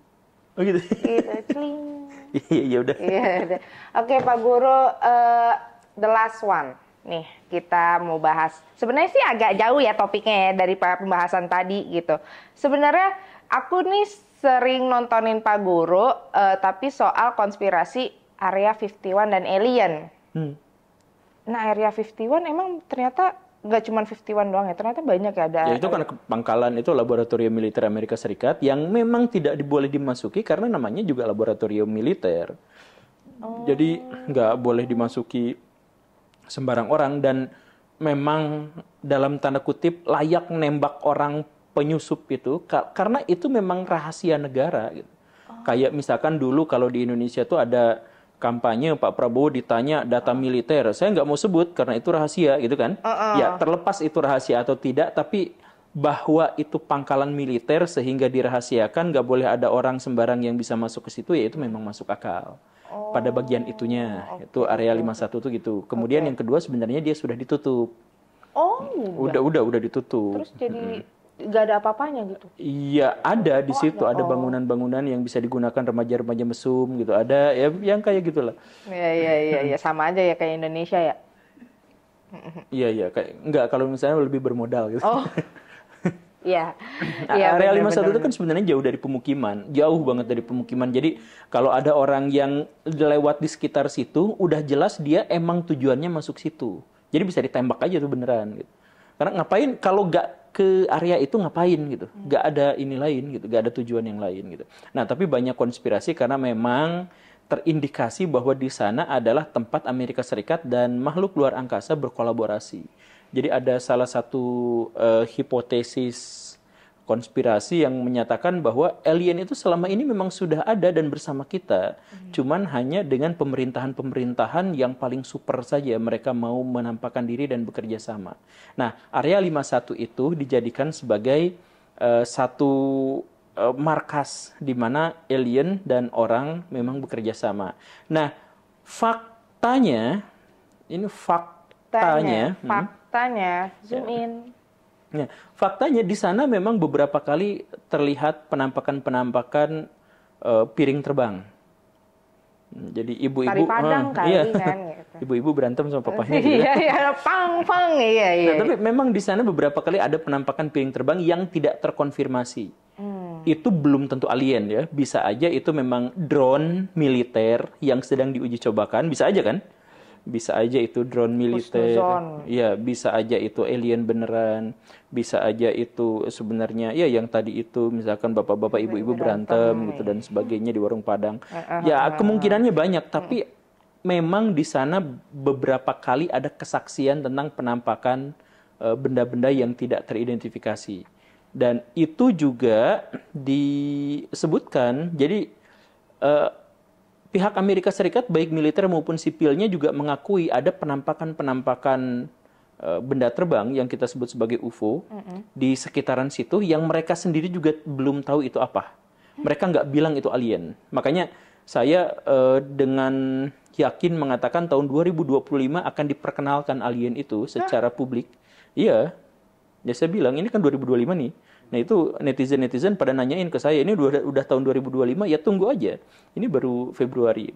Oh gitu. Gitu, celing. Iya udah. Iya, udah. Oke, Pak Guru, the last one. Nih, kita mau bahas. Sebenarnya sih agak jauh ya topiknya ya dari pembahasan tadi gitu. Sebenarnya aku nih sering nontonin Pak Guru, tapi soal konspirasi Area 51 dan alien. Nah, Area 51 emang ternyata nggak cuma 51 doang ya, ternyata banyak ya ada. Ya itu kan pangkalan itu laboratorium militer Amerika Serikat yang memang tidak boleh dimasuki karena namanya juga laboratorium militer. Jadi nggak boleh dimasuki sembarang orang dan memang dalam tanda kutip layak nembak orang penyusup itu karena itu memang rahasia negara gitu. Kayak misalkan dulu kalau di Indonesia tuh ada kampanye Pak Prabowo ditanya data militer, saya nggak mau sebut karena itu rahasia gitu kan. Ya terlepas itu rahasia atau tidak, tapi bahwa itu pangkalan militer sehingga dirahasiakan, nggak boleh ada orang sembarang yang bisa masuk ke situ, ya itu memang masuk akal. Pada bagian itunya, itu area 51 tuh gitu. Kemudian yang kedua sebenarnya dia sudah ditutup. Oh, Udah ditutup. terus jadi nggak ada apa-apanya gitu. Iya, ada di situ ada bangunan-bangunan yang bisa digunakan remaja-remaja mesum gitu. Ada ya yang kayak gitulah. Iya, sama aja ya kayak Indonesia ya. Iya, kayak enggak kalau misalnya lebih bermodal gitu. Oh. Iya. Area 51 itu kan sebenarnya jauh dari pemukiman, jauh banget dari pemukiman. Jadi kalau ada orang yang lewat di sekitar situ, udah jelas dia emang tujuannya masuk situ. Jadi bisa ditembak aja tuh beneran gitu. Karena ngapain kalau nggak ke area itu ngapain gitu? Nggak ada ini lain gitu, nggak ada tujuan yang lain gitu. Nah tapi banyak konspirasi karena memang terindikasi bahwa di sana adalah tempat Amerika Serikat dan makhluk luar angkasa berkolaborasi. Jadi ada salah satu hipotesis konspirasi yang menyatakan bahwa alien itu selama ini memang sudah ada dan bersama kita. Cuman hanya dengan pemerintahan-pemerintahan yang paling super saja mereka mau menampakkan diri dan bekerja sama. Nah, area 51 itu dijadikan sebagai satu markas di mana alien dan orang memang bekerja sama. Nah, faktanya zoom in. Ya, faktanya di sana memang beberapa kali terlihat penampakan piring terbang. Jadi ibu-ibu, Tari Padang kali kan. Gitu. Ibu-ibu berantem sama papahnya. Gitu. Iya, pang. Iya. Nah, tapi memang di sana beberapa kali ada penampakan piring terbang yang tidak terkonfirmasi. Itu belum tentu alien ya, bisa aja itu memang drone militer yang sedang diuji cobakan, bisa aja kan? Bisa aja itu drone militer, ya bisa aja itu alien beneran, bisa aja itu sebenarnya ya yang tadi itu misalkan bapak-bapak ibu-ibu berantem gitu dan sebagainya di warung Padang. Ya kemungkinannya banyak, tapi memang di sana beberapa kali ada kesaksian tentang penampakan benda-benda yang tidak teridentifikasi. Dan itu juga disebutkan, jadi pihak Amerika Serikat baik militer maupun sipilnya juga mengakui ada penampakan-penampakan benda terbang yang kita sebut sebagai UFO di sekitaran situ yang mereka sendiri juga belum tahu itu apa. Mereka nggak bilang itu alien. Makanya saya dengan yakin mengatakan tahun 2025 akan diperkenalkan alien itu secara publik. Iya. Ya saya bilang ini kan 2025 nih. Nah itu netizen pada nanyain ke saya, ini udah tahun 2025, ya tunggu aja. Ini baru Februari.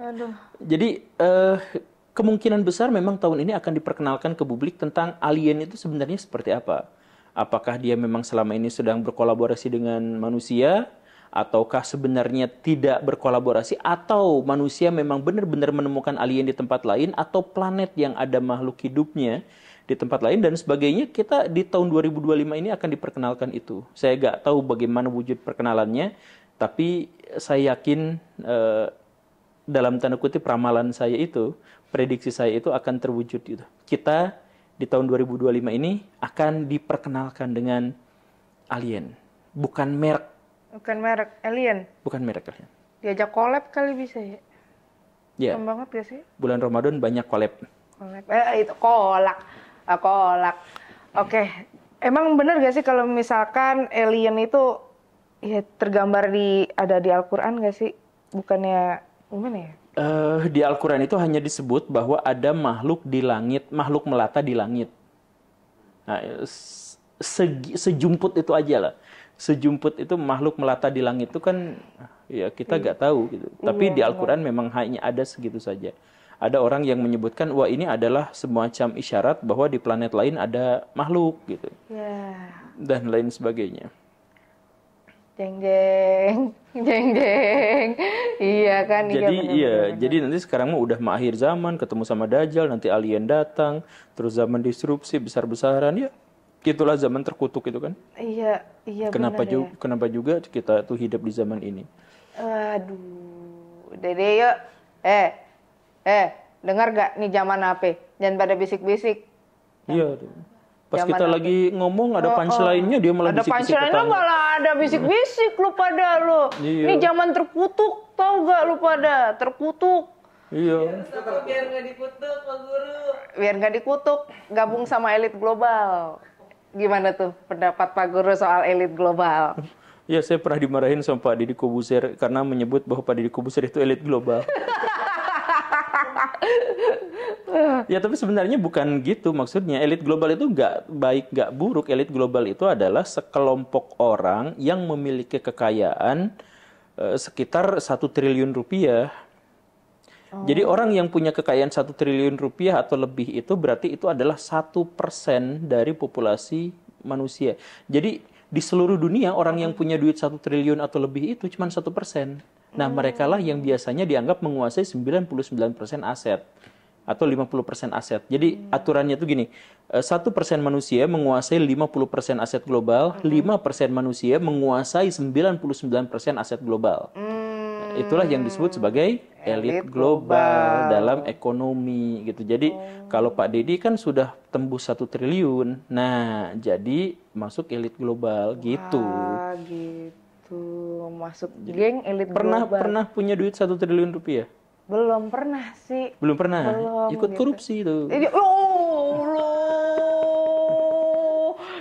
Aduh. Jadi kemungkinan besar memang tahun ini akan diperkenalkan ke publik tentang alien itu sebenarnya seperti apa. Apakah dia memang selama ini sedang berkolaborasi dengan manusia, ataukah sebenarnya tidak berkolaborasi, atau manusia memang benar-benar menemukan alien di tempat lain, atau planet yang ada makhluk hidupnya di tempat lain dan sebagainya. Kita di tahun 2025 ini akan diperkenalkan itu. Saya nggak tahu bagaimana wujud perkenalannya, tapi saya yakin dalam tanda kutip ramalan saya itu, prediksi saya itu akan terwujud gitu. Kita di tahun 2025 ini akan diperkenalkan dengan alien, bukan merek. Bukan merek alien. Bukan merek alien. Diajak collab kali bisa ya? Ya. Banget gak sih? Bulan Ramadan banyak collab. Itu kolak. Oke. Emang bener gak sih kalau misalkan alien itu ya tergambar ada di Al-Quran gak sih? Bukannya gimana ya? Di Al-Quran itu hanya disebut bahwa ada makhluk di langit, makhluk melata di langit. Nah, sejumput itu aja lah. Sejumput itu makhluk melata di langit itu kan ya kita nggak tahu gitu. Tapi di Al-Quran memang hanya ada segitu saja. Ada orang yang menyebutkan wah ini adalah semacam isyarat bahwa di planet lain ada makhluk gitu. Ya. Dan lain sebagainya. Jeng jeng, jeng jeng. Iya kan? Jadi bener-bener. jadi nanti sekarang mah udah mau akhir zaman, ketemu sama Dajjal, nanti alien datang, terus zaman disrupsi besar-besaran ya. Itulah zaman terkutuk itu kan. Iya Kenapa bener ya. kenapa juga kita tuh hidup di zaman ini? Aduh, Dede yuk. Dengar gak nih zaman apa? Jangan pada bisik-bisik. Iya. Tuh. Pas Zaman kita apa? lagi ngomong ada punchline-nya dia malah Ada bisik-bisik punchline-nya tetangga. malah ada bisik-bisik lu pada lu. Iya. Ini zaman terkutuk, tau gak lu pada? Terkutuk. Iya. Biar nggak dikutuk, Pak Guru. Biar gak dikutuk, gabung sama elit global. Gimana tuh pendapat Pak Guru soal elit global? Ya, saya pernah dimarahin sama Pak Deddy Kobuser karena menyebut bahwa Pak Deddy Kobuser itu elit global. Ya, tapi sebenarnya bukan gitu maksudnya. Elit global itu nggak baik, nggak buruk. Elit global itu adalah sekelompok orang yang memiliki kekayaan sekitar 1 triliun rupiah. Jadi orang yang punya kekayaan 1 triliun rupiah atau lebih itu berarti itu adalah 1% dari populasi manusia. Jadi di seluruh dunia orang yang punya duit 1 triliun atau lebih itu cuma 1%. Nah, mereka lah yang biasanya dianggap menguasai 99% aset atau 50% aset. Jadi aturannya tuh gini, 1% manusia menguasai 50% aset global, 5% manusia menguasai 99% aset global. Nah, itulah yang disebut sebagai elit global dalam ekonomi gitu. Jadi kalau Pak Deddy kan sudah tembus 1 triliun. Nah, jadi masuk elit global gitu. Ah, gitu. Masuk geng elit Pernah global. punya duit 1 triliun rupiah? Belum pernah sih. Belum pernah. Belum, Ikut gitu. korupsi itu. Ya Allah.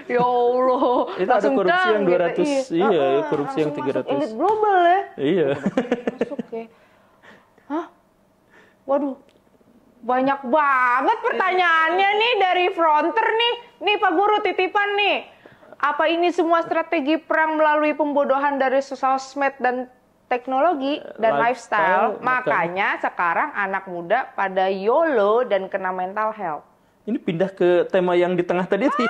Ya Allah. Itu ada korupsi yang 200, iya, korupsi yang langsung masuk 300. elit global ya. Iya. Masuk ya. Hah? Waduh. Banyak banget pertanyaannya nih dari fronter nih. Nih Pak Guru titipan nih. Apa ini semua strategi perang melalui pembodohan dari sosmed dan teknologi dan lifestyle? Lifestyle, Makanya sekarang anak muda pada YOLO dan kena mental health. Ini pindah ke tema yang di tengah tadi tuh.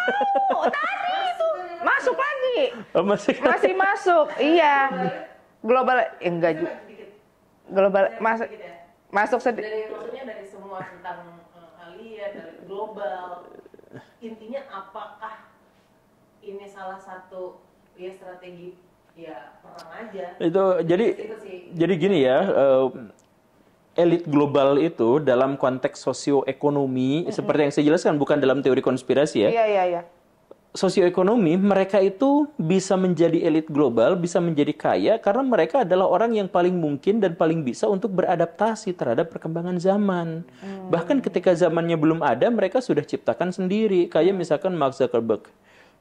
Oh, tadi itu masuk lagi. Oh, masih. Masih masuk. Iya. Global enggak juga. Global masuk sedikit. Maksudnya dari semua tentang alien, dari global. Intinya apakah ini salah satu ya strategi ya perang aja? Itu jadi Itu sih. jadi gini ya, elit global itu dalam konteks sosioekonomi seperti yang saya jelaskan bukan dalam teori konspirasi ya. Iya. Sosioekonomi mereka itu bisa menjadi elit global, bisa menjadi kaya karena mereka adalah orang yang paling mungkin dan paling bisa untuk beradaptasi terhadap perkembangan zaman. Bahkan ketika zamannya belum ada, mereka sudah ciptakan sendiri. Kayak misalkan Mark Zuckerberg.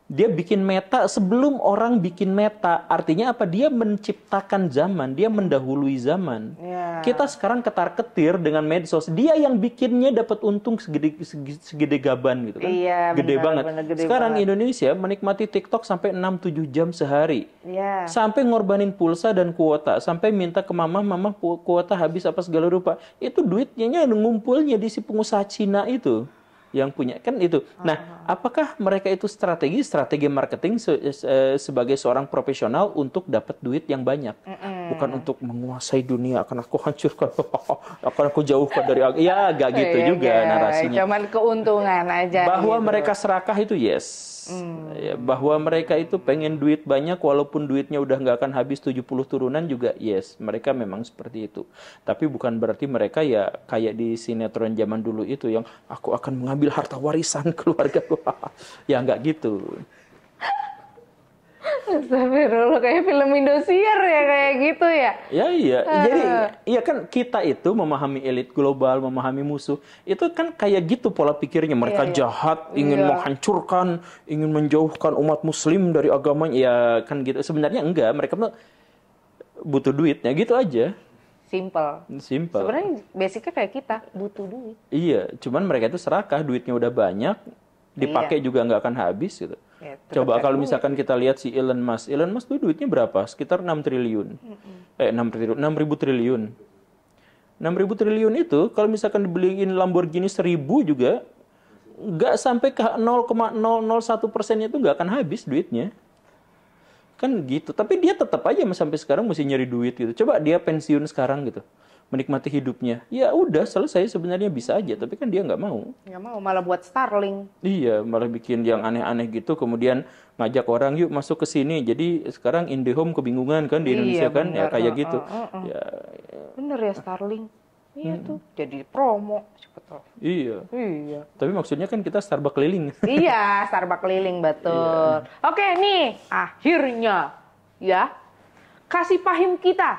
Dia bikin Meta sebelum orang bikin Meta. Artinya apa? Dia menciptakan zaman, dia mendahului zaman. Ya. Kita sekarang ketar-ketir dengan medsos. Dia yang bikinnya dapat untung segede gaban gitu kan. Iya, Gede benar, banget. benar, gede Sekarang banget. Indonesia menikmati TikTok sampai 6-7 jam sehari. Iya. Sampai ngorbanin pulsa dan kuota, sampai minta ke mama kuota habis apa segala rupa. Itu duitnya ngumpulnya di si pengusaha Cina itu yang punya kan itu. Nah, apakah mereka itu strategi marketing sebagai seorang profesional untuk dapat duit yang banyak, bukan untuk menguasai dunia akan aku hancurkan, akan aku jauhkan dari ya gak gitu juga narasinya. Cuman keuntungan aja. Bahwa gitu. mereka serakah itu yes. Ya, bahwa mereka itu pengen duit banyak walaupun duitnya udah nggak akan habis 70 turunan juga yes. Mereka memang seperti itu. Tapi bukan berarti mereka ya kayak di sinetron zaman dulu itu yang aku akan mengambil harta warisan keluarga. Ya nggak gitu. Astagfirullah, kayak film Indosiar ya kayak gitu ya. Ya iya, jadi iya kan kita itu memahami elit global, memahami musuh, itu kan kayak gitu pola pikirnya. Mereka jahat, ingin menghancurkan, ingin menjauhkan umat muslim dari agamanya, ya kan gitu. Sebenarnya enggak, mereka tuh butuh duitnya gitu aja. Simple. Sebenarnya basicnya kayak kita, butuh duit. Iya, cuman mereka itu serakah, duitnya udah banyak, dipakai juga nggak akan habis gitu. Gitu, Coba betul. kalau misalkan kita lihat si Elon Musk tuh duitnya berapa? Sekitar 6 triliun. 6.000 triliun. 6.000 triliun itu kalau misalkan dibeliin Lamborghini 1.000 juga nggak sampai ke 0,001% itu nggak akan habis duitnya. Kan gitu. Tapi dia tetap aja sampai sekarang mesti nyari duit gitu. Coba dia pensiun sekarang gitu. Menikmati hidupnya. Ya udah selesai sebenarnya bisa aja. Tapi kan dia nggak mau. Nggak mau, malah buat Starlink. Iya, malah bikin yang aneh-aneh gitu. Kemudian ngajak orang yuk masuk ke sini. Jadi sekarang IndiHome kebingungan kan di Indonesia Iya, kan. Ya benar. kayak gitu. Ya, Bener ya Starlink. Iya tuh, jadi promo. Cepet tuh. iya. Iya. Tapi maksudnya kan kita Starbucks keliling. Iya, Starbucks keliling betul. Oke nih, akhirnya ya kasih paham kita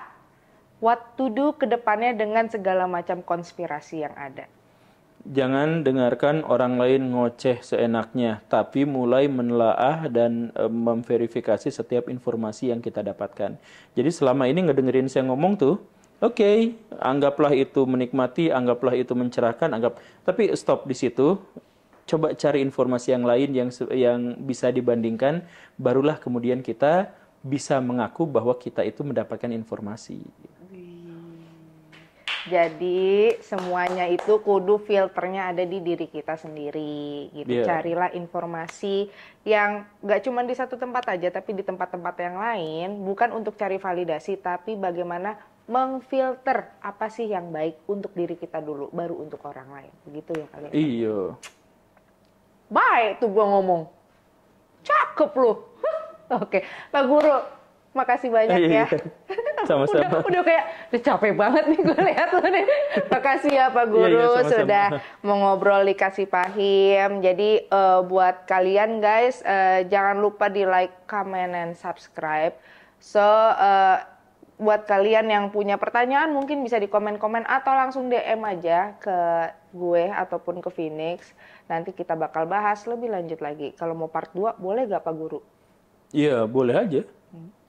what to do ke depannya dengan segala macam konspirasi yang ada. Jangan dengarkan orang lain ngoceh seenaknya, tapi mulai menelaah dan memverifikasi setiap informasi yang kita dapatkan. Jadi selama ini ngedengerin saya ngomong tuh, oke, anggaplah itu menikmati, anggaplah itu mencerahkan, tapi stop di situ. Coba cari informasi yang lain yang bisa dibandingkan, barulah kemudian kita bisa mengaku bahwa kita itu mendapatkan informasi. Jadi semuanya itu kudu filternya ada di diri kita sendiri gitu. Iya. Carilah informasi yang gak cuma di satu tempat aja tapi di tempat-tempat yang lain, bukan untuk cari validasi tapi bagaimana mengfilter apa sih yang baik untuk diri kita dulu baru untuk orang lain. Begitu ya kalian. Iya. Baik tuh gua ngomong. Cakep lu. Oke, Pak Guru, makasih banyak ya. Sama-sama. Udah kayak udah capek banget nih gue lihat lo nih. Makasih ya Pak Guru Iya, sama-sama. sudah mau ngobrol di Kasih Pahim. Jadi buat kalian guys jangan lupa di like, comment, and subscribe. So buat kalian yang punya pertanyaan mungkin bisa di komen-komen atau langsung DM aja ke gue ataupun ke Phoenix. Nanti kita bakal bahas lebih lanjut lagi. Kalau mau part 2 boleh gak Pak Guru? Iya, boleh aja.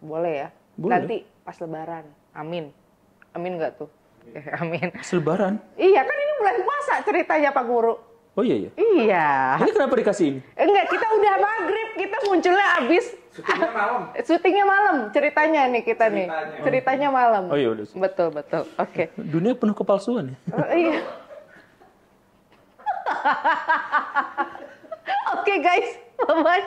Boleh ya. Boleh. Nanti pas Lebaran. Amin. Amin nggak tuh? Amin. Selebaran. Iya kan ini bulan puasa ceritanya Pak Guru. Oh iya iya. Iya. Ini kenapa dikasih ini? Enggak, kita udah maghrib, kita munculnya abis. Syutingnya malam. Syutingnya malam ceritanya nih kita nih. Ceritanya malam. Oh iya udah. Betul betul. Oke. Dunia penuh kepalsuan ya. Oh, iya. Oke guys, bye bye.